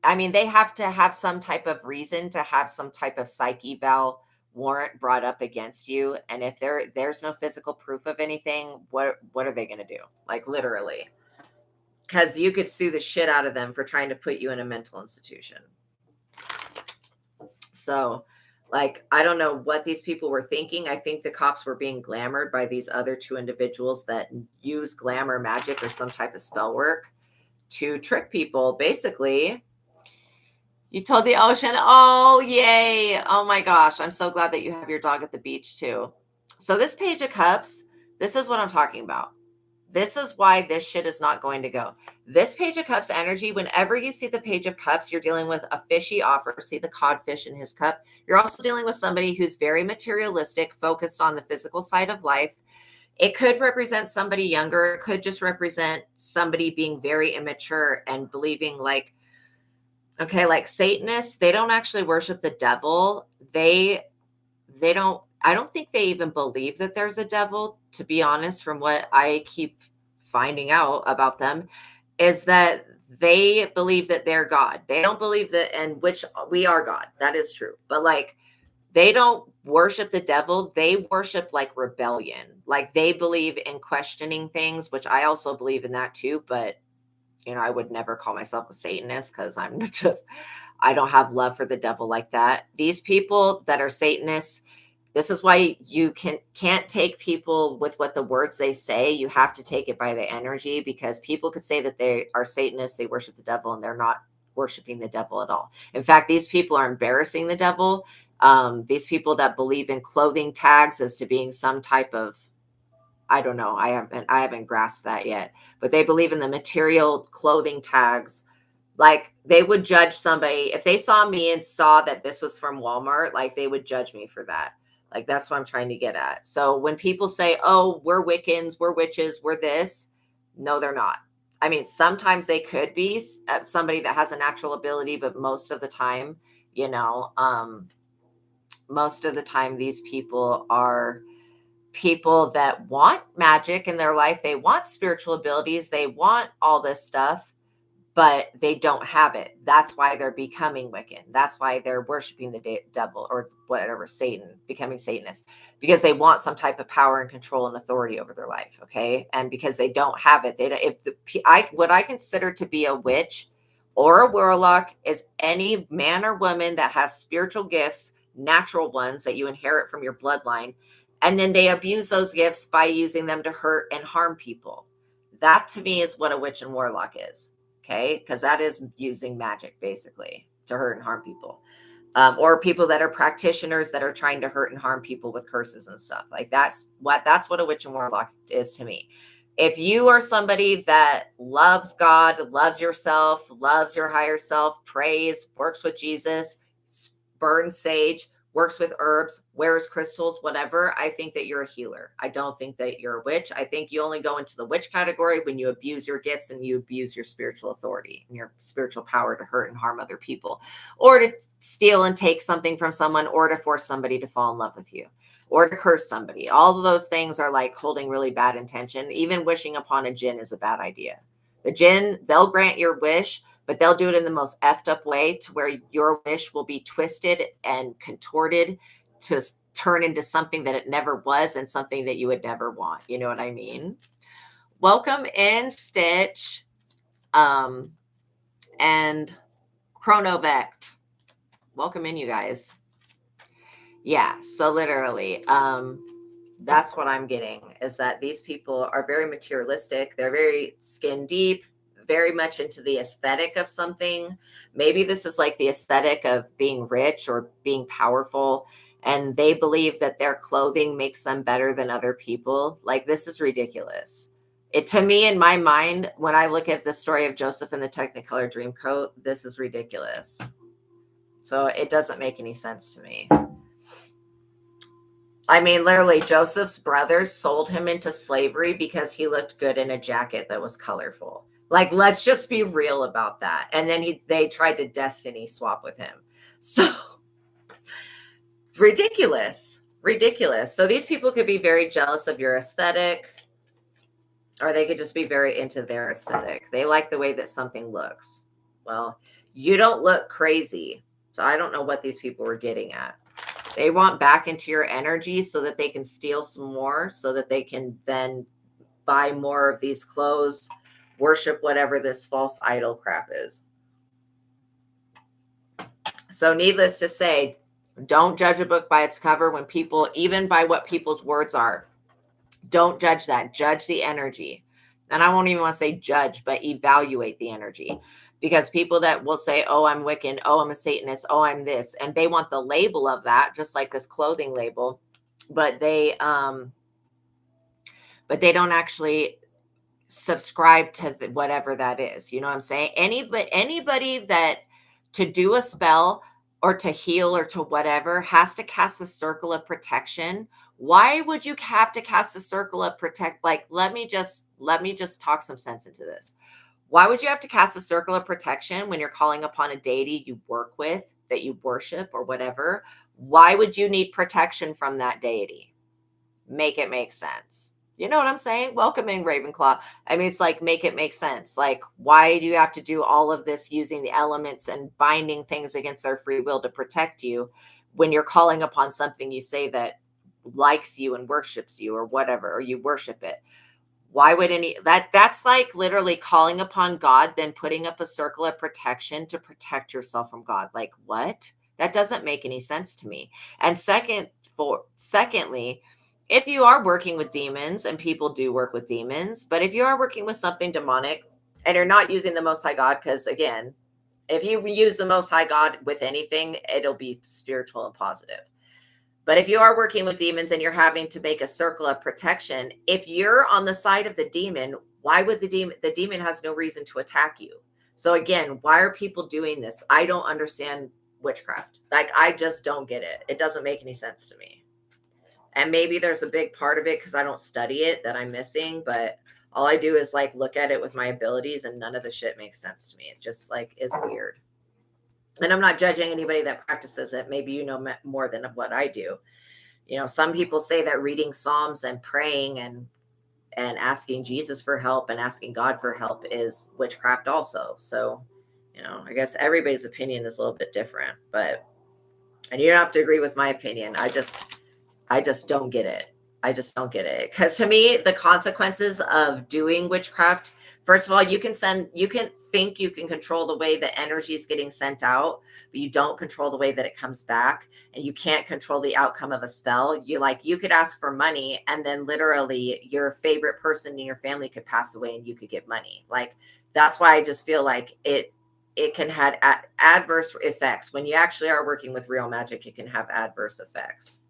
I mean, they have to have some type of reason to have some type of psyche val warrant brought up against you. And if there's no physical proof of anything, what are they going to do? Like, literally. Because you could sue the shit out of them for trying to put you in a mental institution. So, like, I don't know what these people were thinking. I think the cops were being glamored by these other two individuals that use glamour magic or some type of spell work to trick people. Basically, you told the ocean, oh, yay. Oh my gosh. I'm so glad that you have your dog at the beach too. So this Page of Cups, this is what I'm talking about. This is why this shit is not going to go. This Page of Cups energy, whenever you see the Page of Cups, you're dealing with a fishy offer. See the codfish in his cup. You're also dealing with somebody who's very materialistic, focused on the physical side of life. It could represent somebody younger. It could just represent somebody being very immature and believing like, okay, like Satanists, they don't actually worship the devil. They don't, I don't think they even believe that there's a devil, to be honest, from what I keep finding out about them, is that they believe that they're God. They don't believe that, and which we are God. That is true. But like, they don't worship the devil. They worship like rebellion. Like, they believe in questioning things, which I also believe in that too. But, you know, I would never call myself a Satanist because I'm just, I don't have love for the devil like that. These people that are Satanists, this is why you can't take people with what the words they say. You have to take it by the energy, because people could say that they are Satanists, they worship the devil, and they're not worshiping the devil at all. In fact, these people are embarrassing the devil. These people that believe in clothing tags as to being some type of, I don't know, I haven't grasped that yet, but they believe in the material clothing tags. Like, they would judge somebody if they saw me and saw that this was from Walmart, like they would judge me for that. Like, that's what I'm trying to get at. So when people say, oh, we're Wiccans, we're witches, we're this, no, they're not. I mean, sometimes they could be somebody that has a natural ability, but most of the time, you know, most of the time, these people are people that want magic in their life. They want spiritual abilities. They want all this stuff, but they don't have it. That's why they're becoming Wiccan. That's why they're worshiping the devil or whatever, Satan, becoming Satanist, because they want some type of power and control and authority over their life. Okay. And because they don't have it, what I consider to be a witch or a warlock is any man or woman that has spiritual gifts, natural ones that you inherit from your bloodline. And then they abuse those gifts by using them to hurt and harm people. That to me is what a witch and warlock is. Okay, because that is using magic basically to hurt and harm people, or people that are practitioners that are trying to hurt and harm people with curses and stuff. Like that's what a witch and warlock is to me. If you are somebody that loves God, loves yourself, loves your higher self, prays, works with Jesus, burns sage, works with herbs, wears crystals, whatever, I think that you're a healer. I don't think that you're a witch. I think you only go into the witch category when you abuse your gifts and you abuse your spiritual authority and your spiritual power to hurt and harm other people, or to steal and take something from someone, or to force somebody to fall in love with you, or to curse somebody. All of those things are like holding really bad intention. Even wishing upon a jinn is a bad idea. The jinn, they'll grant your wish, but they'll do it in the most effed up way to where your wish will be twisted and contorted to turn into something that it never was and something that you would never want. You know what I mean? Welcome in, Stitch, and Chronovect. Welcome in, you guys. Yeah, so literally, that's what I'm getting, is that these people are very materialistic. They're very skin deep, very much into the aesthetic of something. Maybe this is like the aesthetic of being rich or being powerful, and they believe that their clothing makes them better than other people. Like, this is ridiculous. It, to me, in my mind, when I look at the story of Joseph and the Technicolor Dreamcoat, this is ridiculous. So it doesn't make any sense to me. I mean, literally, Joseph's brothers sold him into slavery because he looked good in a jacket that was colorful. Like, let's just be real about that. And then they tried to destiny swap with him. So ridiculous. So these people could be very jealous of your aesthetic, or they could just be very into their aesthetic. They like the way that something looks. Well, you don't look crazy. So I don't know what these people were getting at. They want back into your energy so that they can steal some more, so that they can then buy more of these clothes, worship whatever this false idol crap is. So needless to say, don't judge a book by its cover when people, even by what people's words are. Don't judge that. Judge the energy. And I won't even want to say judge, but evaluate the energy. Because people that will say, oh, I'm Wiccan, oh, I'm a Satanist, oh, I'm this, and they want the label of that, just like this clothing label, but they don't actually subscribe to whatever that is. You know what I'm saying? Anybody that to do a spell or to heal or to whatever has to cast a circle of protection. Why would you have to cast a circle of like, let me just talk some sense into this. Why would you have to cast a circle of protection when you're calling upon a deity you work with, that you worship or whatever? Why would you need protection from that deity? Make it make sense. You know what I'm saying? Welcome in, Ravenclaw. I mean, it's like, make it make sense. Like, why do you have to do all of this using the elements and binding things against their free will to protect you when you're calling upon something you say that likes you and worships you or whatever, or you worship it? Why would that's like literally calling upon God, then putting up a circle of protection to protect yourself from God. Like, what? That doesn't make any sense to me. And secondly, if you are working with demons, and people do work with demons, but if you are working with something demonic and you're not using the Most High God, because again, if you use the Most High God with anything, it'll be spiritual and positive. But if you are working with demons and you're having to make a circle of protection, if you're on the side of the demon, why would the demon has no reason to attack you? So again, why are people doing this? I don't understand witchcraft. Like, I just don't get it. It doesn't make any sense to me. And maybe there's a big part of it because I don't study it that I'm missing, but all I do is like look at it with my abilities, and none of the shit makes sense to me. It just like is weird. And I'm not judging anybody that practices it. Maybe you know more than what I do. You know, some people say that reading Psalms and praying and asking Jesus for help and asking God for help is witchcraft also. So, you know, I guess everybody's opinion is a little bit different, but and you don't have to agree with my opinion. I just don't get it. I just don't get it. Because to me, the consequences of doing witchcraft, first of all, you can think you can control the way the energy is getting sent out, but you don't control the way that it comes back. And you can't control the outcome of a spell. You could ask for money, and then literally your favorite person in your family could pass away and you could get money. Like, that's why I just feel like it can have adverse effects. When you actually are working with real magic, it can have adverse effects.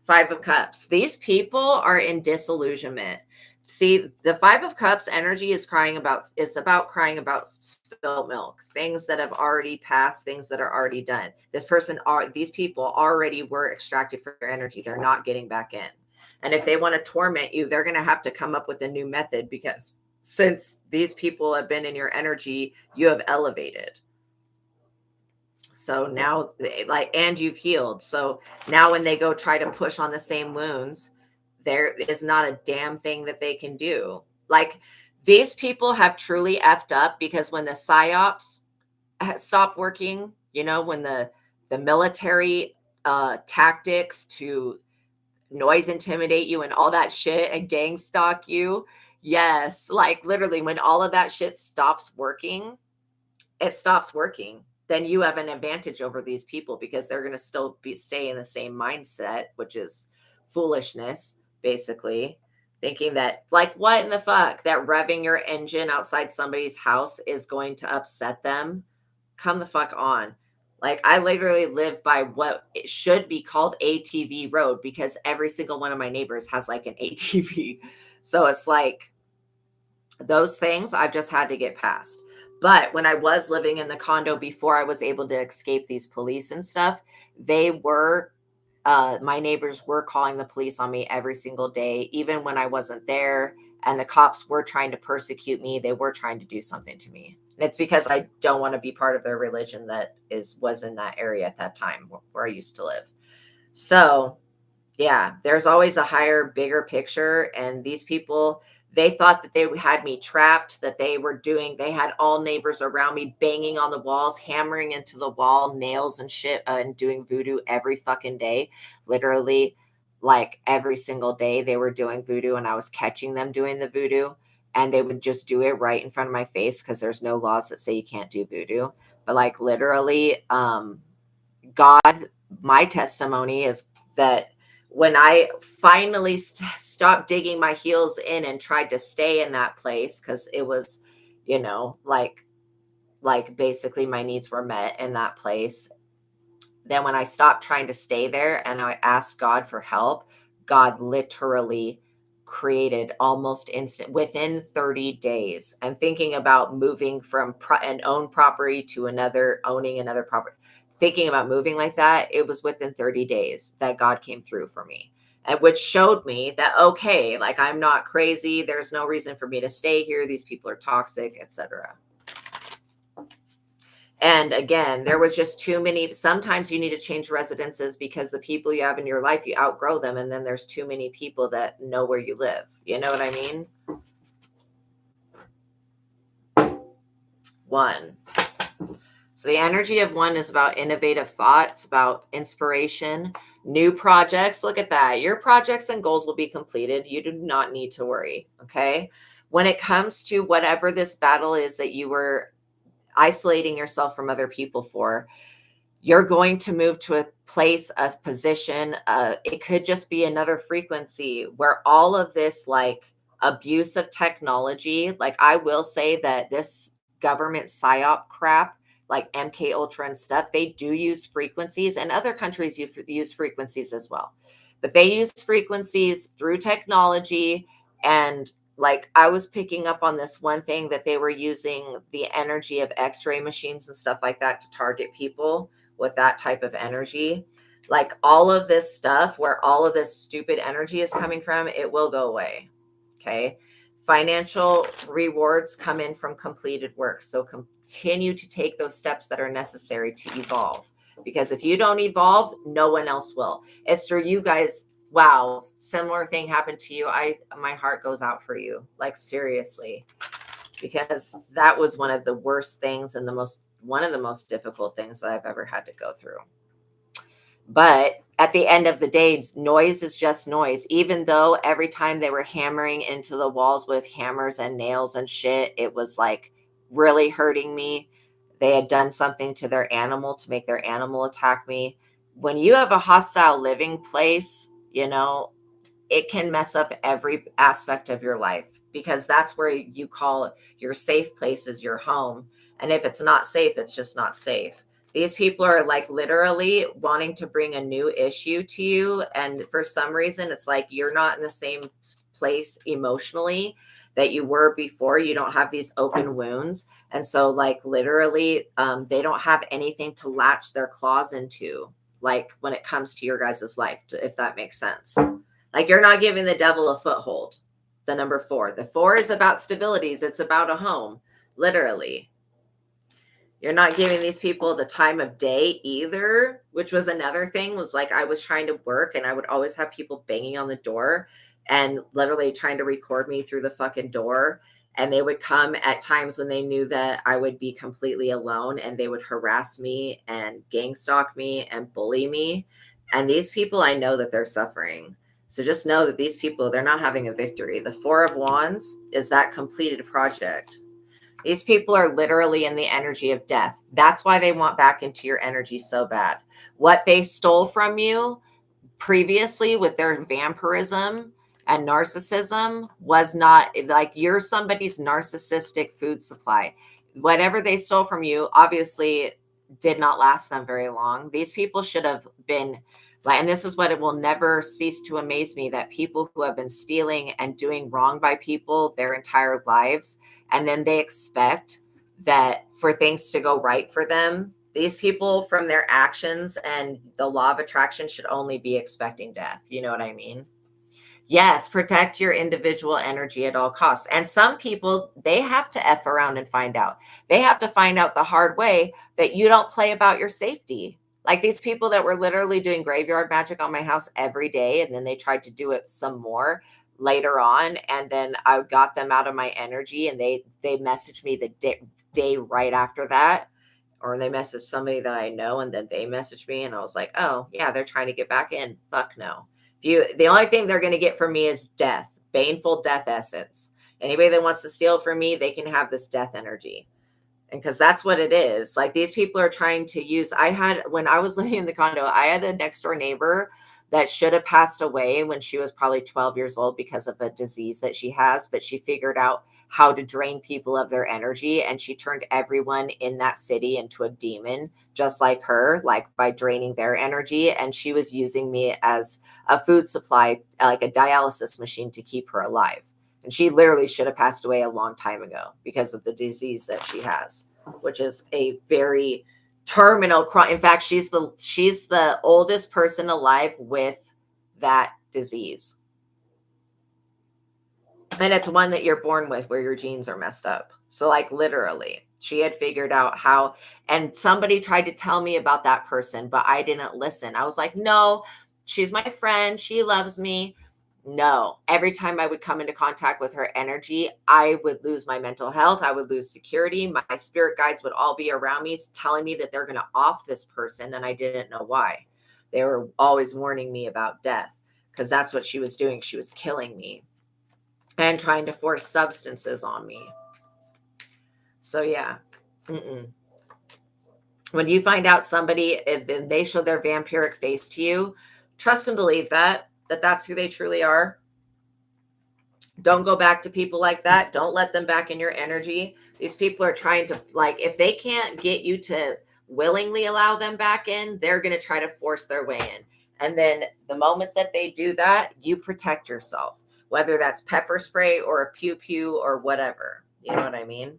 5 of Cups. These people are in disillusionment. See, the 5 of Cups energy is about crying about spilled milk, things that have already passed, things that are already done. These people already were extracted from their energy. They're not getting back in. And if they want to torment you, they're going to have to come up with a new method, because since these people have been in your energy, you have elevated. So now, and you've healed. So now when they go try to push on the same wounds, there is not a damn thing that they can do. Like, these people have truly effed up, because when the psyops stop working, you know, when the military tactics to noise intimidate you and all that shit and gang stalk you. Yes. Like, literally, when all of that shit stops working, it stops working, then you have an advantage over these people, because they're going to still stay in the same mindset, which is foolishness, basically, thinking that, like, what in the fuck, that revving your engine outside somebody's house is going to upset them. Come the fuck on. Like, I literally live by what it should be called ATV road, because every single one of my neighbors has like an ATV. So it's like, those things I've just had to get past. But when I was living in the condo before I was able to escape these police and stuff, my neighbors were calling the police on me every single day, even when I wasn't there. And the cops were trying to persecute me. They were trying to do something to me. And it's because I don't want to be part of their religion that was in that area at that time where I used to live. So yeah, there's always a higher, bigger picture. And these people, they thought that they had me trapped, that they had all neighbors around me banging on the walls, hammering into the wall, nails and shit, and doing voodoo every fucking day. Literally, like, every single day they were doing voodoo, and I was catching them doing the voodoo. And they would just do it right in front of my face, because there's no laws that say you can't do voodoo. But like, literally, God, my testimony is that when I finally stopped digging my heels in and tried to stay in that place, because it was, you know, like basically my needs were met in that place. Then when I stopped trying to stay there and I asked God for help, God literally created almost instant within 30 days. And thinking about moving from an owned property to owning another property, thinking about moving like that, it was within 30 days that God came through for me. And which showed me that, okay, like, I'm not crazy. There's no reason for me to stay here. These people are toxic, etc. And again, there was just too many. Sometimes you need to change residences, because the people you have in your life, you outgrow them. And then there's too many people that know where you live. You know what I mean? 1. So the energy of 1 is about innovative thoughts, about inspiration, new projects. Look at that. Your projects and goals will be completed. You do not need to worry. Okay. When it comes to whatever this battle is that you were isolating yourself from other people for, you're going to move to a place, a position. It could just be another frequency where all of this, like, abuse of technology, like, I will say that this government psyop crap, like MK Ultra and stuff, they do use frequencies, and other countries use frequencies as well. But they use frequencies through technology. And like, I was picking up on this one thing that they were using the energy of x-ray machines and stuff like that to target people with that type of energy. Like, all of this stuff where all of this stupid energy is coming from, it will go away. Okay. Financial rewards come in from completed work. So continue to take those steps that are necessary to evolve. Because if you don't evolve, no one else will. It's through you guys. Wow, similar thing happened to you. My heart goes out for you. Like seriously. Because that was one of the worst things and one of the most difficult things that I've ever had to go through. But at the end of the day, noise is just noise. Even though every time they were hammering into the walls with hammers and nails and shit, it was like really hurting me. They had done something to their animal to make their animal attack me. When you have a hostile living place, you know, it can mess up every aspect of your life, because that's where you call your safe place is your home. And if it's not safe, it's just not safe. These people are like literally wanting to bring a new issue to you. And for some reason, it's like you're not in the same place emotionally that you were before. You don't have these open wounds. And so like literally, they don't have anything to latch their claws into, like when it comes to your guys' life, if that makes sense. Like you're not giving the devil a foothold. The number 4. The 4 is about stabilities. It's about a home, literally. You're not giving these people the time of day either, which was another thing. Was like I was trying to work and I would always have people banging on the door and literally trying to record me through the fucking door. And they would come at times when they knew that I would be completely alone, and they would harass me and gang stalk me and bully me. And these people, I know that they're suffering. So just know that these people, they're not having a victory. The 4 of Wands is that completed project. These people are literally in the energy of death. That's why they want back into your energy so bad. What they stole from you previously with their vampirism and narcissism was not like you're somebody's narcissistic food supply. Whatever they stole from you obviously did not last them very long. These people should have been like, and this is what it will never cease to amaze me, that people who have been stealing and doing wrong by people their entire lives, and then they expect that for things to go right for them. These people, from their actions and the law of attraction, should only be expecting death. You know what I mean? Yes, protect your individual energy at all costs. And some people, they have to F around and find out. They have to find out the hard way that you don't play about your safety. Like these people that were literally doing graveyard magic on my house every day, and then they tried to do it some more later on, and then I got them out of my energy, and they messaged me the day right after that, or they messaged somebody that I know, and then they messaged me, and I was like, oh yeah, they're trying to get back in. Fuck no. The only thing they're going to get from me is death, baneful death essence. Anybody that wants to steal from me, they can have this death energy. And because that's what it is. Like these people are trying to use, when I was living in the condo, I had a next door neighbor that should have passed away when she was probably 12 years old because of a disease that she has, but she figured out how to drain people of their energy, and she turned everyone in that city into a demon, just like her, like by draining their energy. And she was using me as a food supply, like a dialysis machine to keep her alive. And she literally should have passed away a long time ago because of the disease that she has, which is a very terminal. In fact, she's the oldest person alive with that disease. And it's one that you're born with, where your genes are messed up. So like literally, she had figured out how, and somebody tried to tell me about that person, but I didn't listen. I was like, no, she's my friend. She loves me. No, every time I would come into contact with her energy, I would lose my mental health. I would lose security. My spirit guides would all be around me telling me that they're going to off this person. And I didn't know why. They were always warning me about death, because that's what she was doing. She was killing me and trying to force substances on me. So yeah. When you find out somebody, and they show their vampiric face to you, trust and believe that that's who they truly are. Don't go back to people like that. Don't let them back in your energy. These people are trying to, like, if they can't get you to willingly allow them back in, they're going to try to force their way in. And then the moment that they do that, you protect yourself, whether that's pepper spray or a pew-pew or whatever. You know what I mean?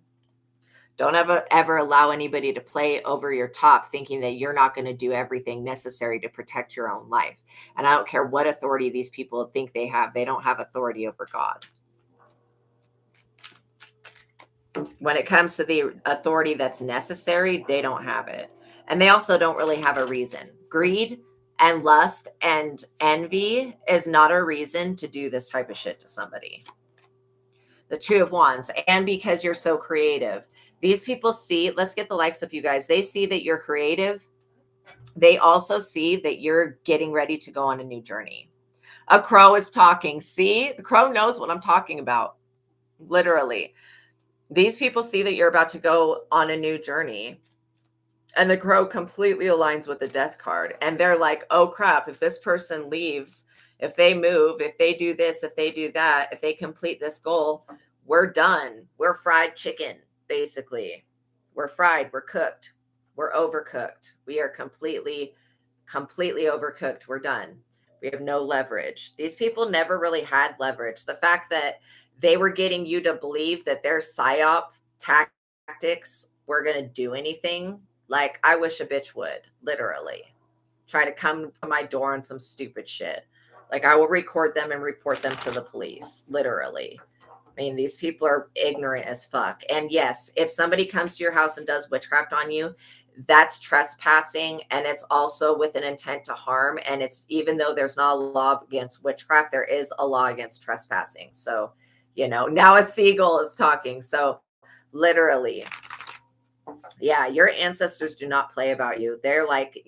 Don't ever allow anybody to play over your top thinking that you're not going to do everything necessary to protect your own life. And I don't care what authority these people think they have. They don't have authority over God. When it comes to the authority that's necessary, they don't have it. And they also don't really have a reason. Greed and lust and envy is not a reason to do this type of shit to somebody. The Two of Wands, and because you're so creative. These people see, let's get the likes up, you guys. They see that you're creative. They also see that you're getting ready to go on a new journey. A crow is talking. See, the crow knows what I'm talking about. Literally. These people see that you're about to go on a new journey. And the crow completely aligns with the death card. And they're like, oh crap, if this person leaves, if they move, if they do this, if they do that, if they complete this goal, we're done. We're fried chicken, basically. We're fried. We're cooked. We're overcooked. We are completely overcooked. We're done. We have no leverage. These people never really had leverage. The fact that they were getting you to believe that their psyop tactics were going to do anything. Like, I wish a bitch would, literally. Try to come to my door on some stupid shit. Like, I will record them and report them to the police, literally. I mean, these people are ignorant as fuck. And yes, if somebody comes to your house and does witchcraft on you, that's trespassing, and it's also with an intent to harm. And it's, even though there's not a law against witchcraft, there is a law against trespassing. So, you know, now a seagull is talking. So literally, yeah, your ancestors do not play about you. They're like,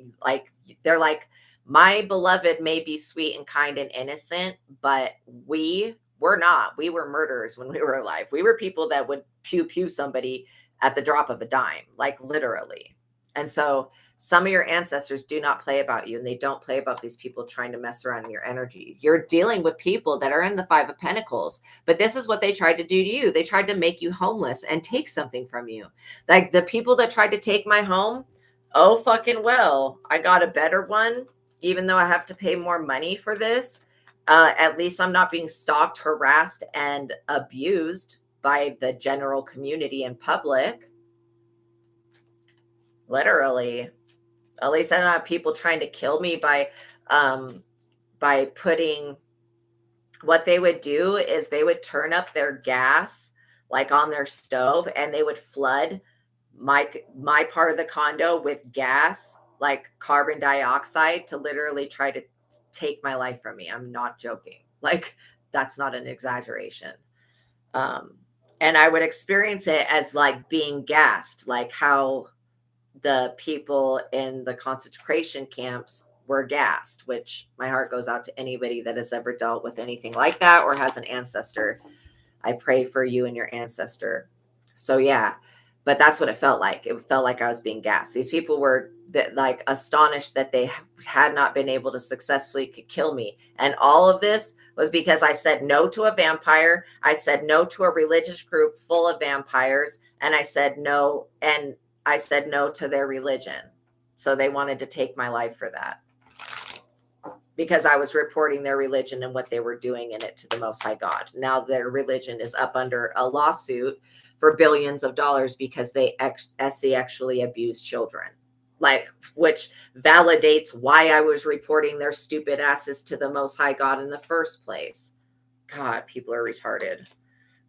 my beloved may be sweet and kind and innocent, but we're not. We were murderers when we were alive. We were people that would pew somebody at the drop of a dime, like literally. And so some of your ancestors do not play about you, and they don't play about these people trying to mess around in your energy. You're dealing with people that are in the Five of Pentacles, but this is what they tried to do to you. They tried to make you homeless and take something from you. Like the people that tried to take my home, oh fucking well, I got a better one, even though I have to pay more money for this. At least I'm not being stalked, harassed, and abused by the general community in public. Literally. At least I don't have people trying to kill me by putting, what they would do is they would turn up their gas like on their stove, and they would flood my part of the condo with gas, like carbon dioxide, to literally try to take my life from me. I'm not joking. Like, that's not an exaggeration. And I would experience it as like being gassed, like how the people in the concentration camps were gassed, which my heart goes out to anybody that has ever dealt with anything like that or has an ancestor. I pray for you and your ancestor. So yeah, but that's what it felt like. It felt like I was being gassed. These people were like astonished that they had not been able to successfully kill me. And all of this was because I said no to a vampire. I said no to a religious group full of vampires. And I said no. And I said no to their religion. So they wanted to take my life for that, because I was reporting their religion and what they were doing in it to the Most High God. Now their religion is up under a lawsuit for billions of dollars because they sexually abused children, like, which validates why I was reporting their stupid asses to the Most High God in the first place. God, people are retarded.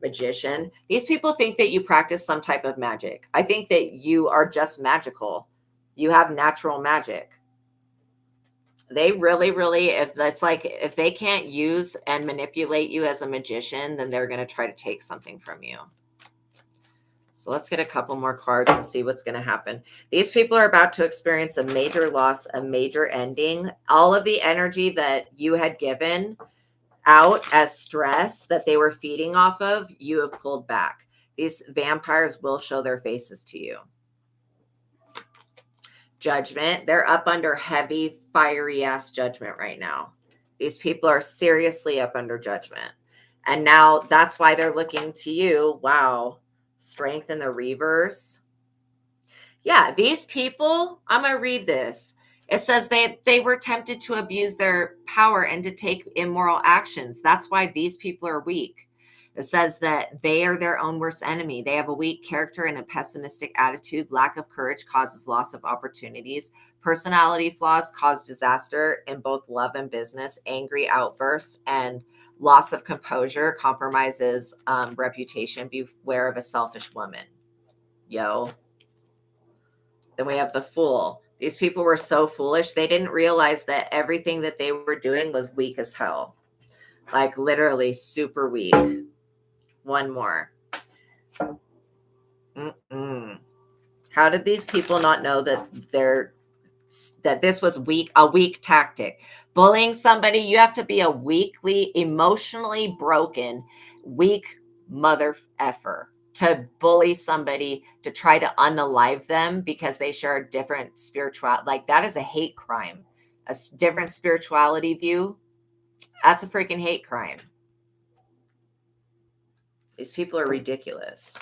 Magician. These people think that you practice some type of magic. I think that you are just magical. You have natural magic. They really, if they can't use and manipulate you as a magician, then they're going to try to take something from you. So let's get a couple more cards and see what's going to happen. These people are about to experience a major loss, a major ending. All of the energy that you had given out as stress that they were feeding off of, you have pulled back. These vampires will show their faces to you. Judgment. They're up under heavy, fiery ass judgment right now. These people are seriously up under judgment. And now that's why they're looking to you. Wow. Strength in the reverse. Yeah, these people, I'm going to read this. It says they were tempted to abuse their power and to take immoral actions. That's why these people are weak. It says that they are their own worst enemy. They have a weak character and a pessimistic attitude. Lack of courage causes loss of opportunities. Personality flaws cause disaster in both love and business. Angry outbursts and loss of composure compromises reputation. Beware of a selfish woman. yo. Then we have the Fool. These people were so foolish. They didn't realize that everything that they were doing was weak as hell. Like literally super weak. One more. How did these people not know that this was a weak tactic? Bullying somebody, you have to be a weakly, emotionally broken, weak mother effer to bully somebody, to try to unalive them because they share a different spirituality. Like that is a hate crime. A different spirituality view, that's a freaking hate crime. These people are ridiculous.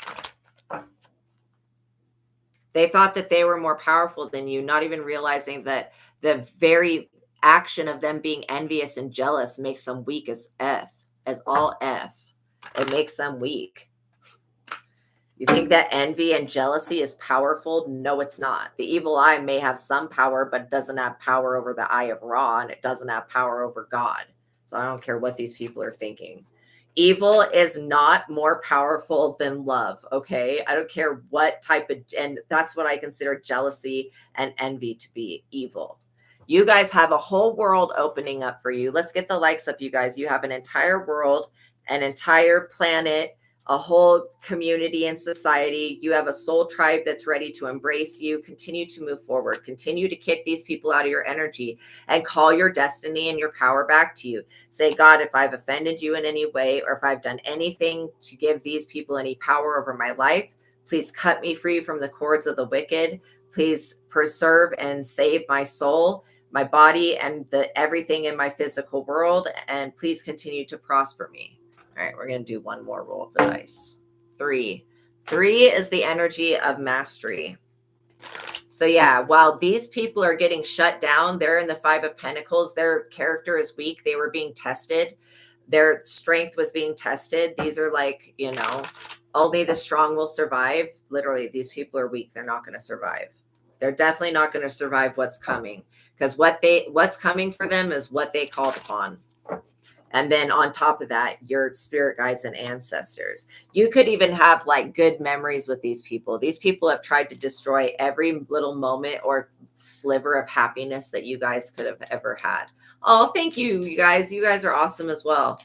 They thought that they were more powerful than you, not even realizing that the very action of them being envious and jealous makes them weak as all F. It makes them weak. You think that envy and jealousy is powerful? No, it's not. The evil eye may have some power, but it doesn't have power over the eye of Ra, and it doesn't have power over God. So I don't care what these people are thinking. Evil is not more powerful than love, okay? I don't care what type of, and that's what I consider jealousy and envy to be evil. You guys have a whole world opening up for you. Let's get the likes up, you guys. You have an entire world, an entire planet, a whole community and society. You have a soul tribe that's ready to embrace you. Continue to move forward. Continue to kick these people out of your energy and call your destiny and your power back to you. Say, God, if I've offended you in any way, or if I've done anything to give these people any power over my life, please cut me free from the cords of the wicked. Please preserve and save my soul, my body, and everything in my physical world. And please continue to prosper me. All right, we're going to do one more roll of the dice. 3. 3 is the energy of mastery. So yeah, while these people are getting shut down, they're in the 5 of Pentacles. Their character is weak. They were being tested. Their strength was being tested. These are like, only the strong will survive. Literally, these people are weak. They're not going to survive. They're definitely not going to survive what's coming, because what's coming for them is what they called upon. And then on top of that, your spirit guides and ancestors. You could even have like good memories with these people. These people have tried to destroy every little moment or sliver of happiness that you guys could have ever had. Oh, thank you, you guys. You guys are awesome as well.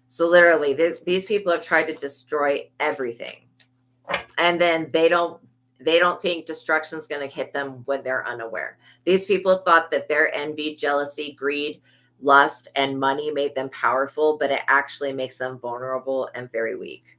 So literally, these people have tried to destroy everything. And then they don't think destruction is going to hit them when they're unaware. These people thought that their envy, jealousy, greed, lust, and money made them powerful, but it actually makes them vulnerable and very weak.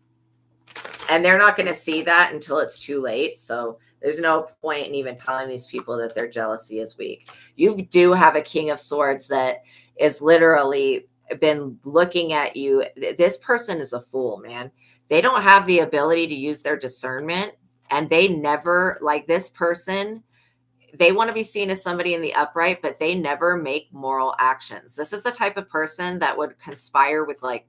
And they're not going to see that until it's too late. So there's no point in even telling these people that their jealousy is weak. You do have a King of Swords that is literally been looking at you. This person is a fool, man. They don't have the ability to use their discernment, and they never, like this person, they want to be seen as somebody in the upright, but they never make moral actions. This is the type of person that would conspire with like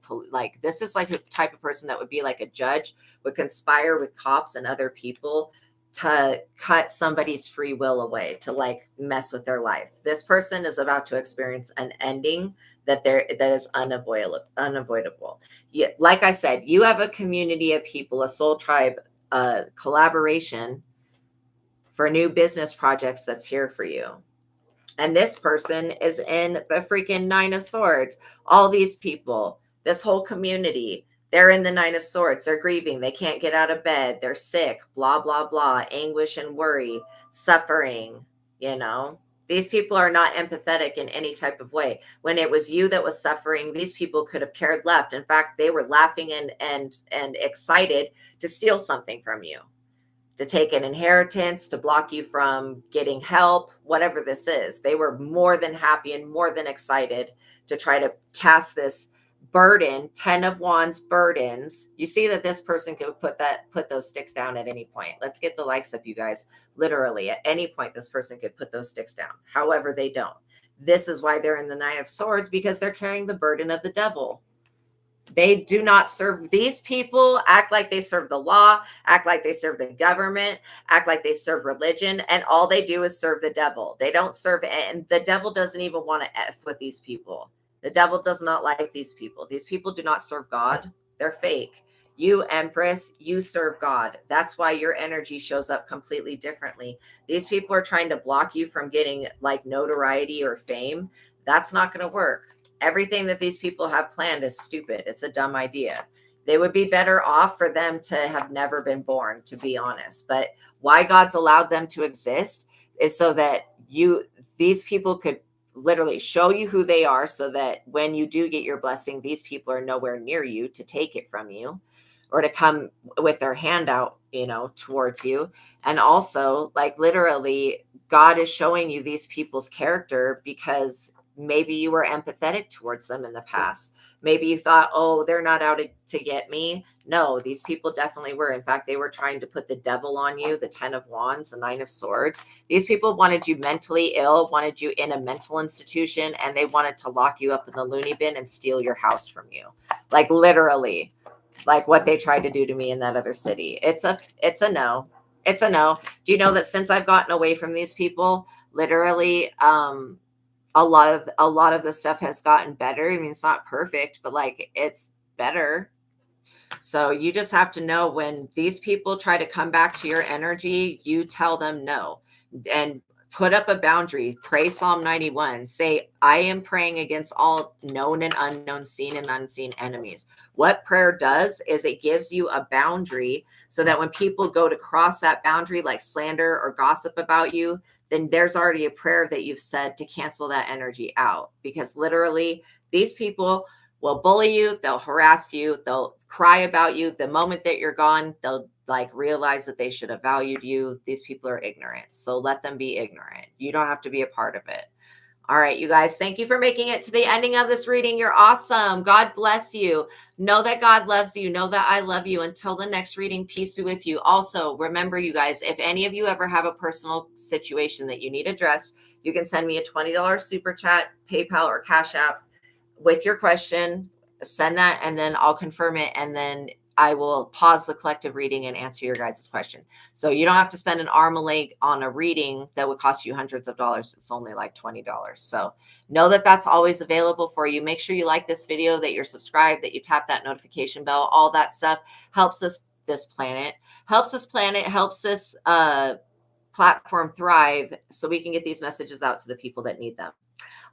this is like a type of person that would be like a judge, would conspire with cops and other people to cut somebody's free will away, to like mess with their life. This person is about to experience an ending that is unavoidable. Like I said, you have a community of people, a soul tribe, collaboration for new business projects that's here for you. And this person is in the freaking 9 of Swords. All these people, this whole community, they're in the 9 of Swords. They're grieving. They can't get out of bed. They're sick, blah, blah, blah, anguish and worry, suffering, These people are not empathetic in any type of way. When it was you that was suffering, these people could have cared less. In fact, they were laughing and excited to steal something from you, to take an inheritance, to block you from getting help, whatever this is. They were more than happy and more than excited to try to cast this burden, 10 of Wands burdens. You see that this person could put those sticks down at any point. Let's get the likes up, you guys. Literally, at any point, this person could put those sticks down. However, they don't. This is why they're in the 9 of Swords, because they're carrying the burden of the devil. They do not serve. These people act like they serve the law, act like they serve the government, act like they serve religion, and all they do is serve the devil. They don't serve, and the devil doesn't even want to F with these people. The devil does not like these people. These people do not serve God. They're fake. You, Empress, you serve God. That's why your energy shows up completely differently. These people are trying to block you from getting like notoriety or fame. That's not going to work. Everything that these people have planned is stupid. It's a dumb idea. They would be better off for them to have never been born, to be honest. But why God's allowed them to exist is so that these people could literally show you who they are, so that when you do get your blessing, these people are nowhere near you to take it from you or to come with their hand out, towards you. And also, like, literally, God is showing you these people's character because maybe you were empathetic towards them in the past. Maybe you thought, oh, they're not out to get me. No, these people definitely were. In fact, they were trying to put the devil on you, the 10 of Wands, the 9 of Swords. These people wanted you mentally ill, wanted you in a mental institution, and they wanted to lock you up in the loony bin and steal your house from you. Like, literally, like what they tried to do to me in that other city. It's a no. It's a no. Do you know that since I've gotten away from these people, literally, a lot of the stuff has gotten better. I mean, it's not perfect, but like, it's better. So you just have to know, when these people try to come back to your energy, you tell them no, and put up a boundary. Pray Psalm 91. Say, I am praying against all known and unknown, seen and unseen enemies. What prayer does is it gives you a boundary so that when people go to cross that boundary, like slander or gossip about you, then there's already a prayer that you've said to cancel that energy out. Because literally, these people will bully you, they'll harass you, they'll cry about you. The moment that you're gone, they'll like realize that they should have valued you. These people are ignorant. So let them be ignorant. You don't have to be a part of it. All right, you guys, thank you for making it to the ending of this reading. You're awesome. God bless you. Know that God loves you. Know that I love you. Until the next reading, peace be with you. Also, remember, you guys, if any of you ever have a personal situation that you need addressed, you can send me a $20 super chat, PayPal, or Cash App with your question. Send that, and then I'll confirm it, and then I will pause the collective reading and answer your guys' question. So you don't have to spend an arm and leg on a reading that would cost you hundreds of dollars. It's only like $20. So know that that's always available for you. Make sure you like this video, that you're subscribed, that you tap that notification bell. All that stuff helps this planet, helps this platform thrive, so we can get these messages out to the people that need them.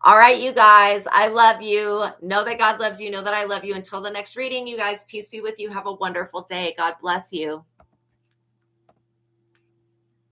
All right, you guys, I love you. Know that God loves you. Know that I love you. Until the next reading, you guys, peace be with you. Have a wonderful day. God bless you.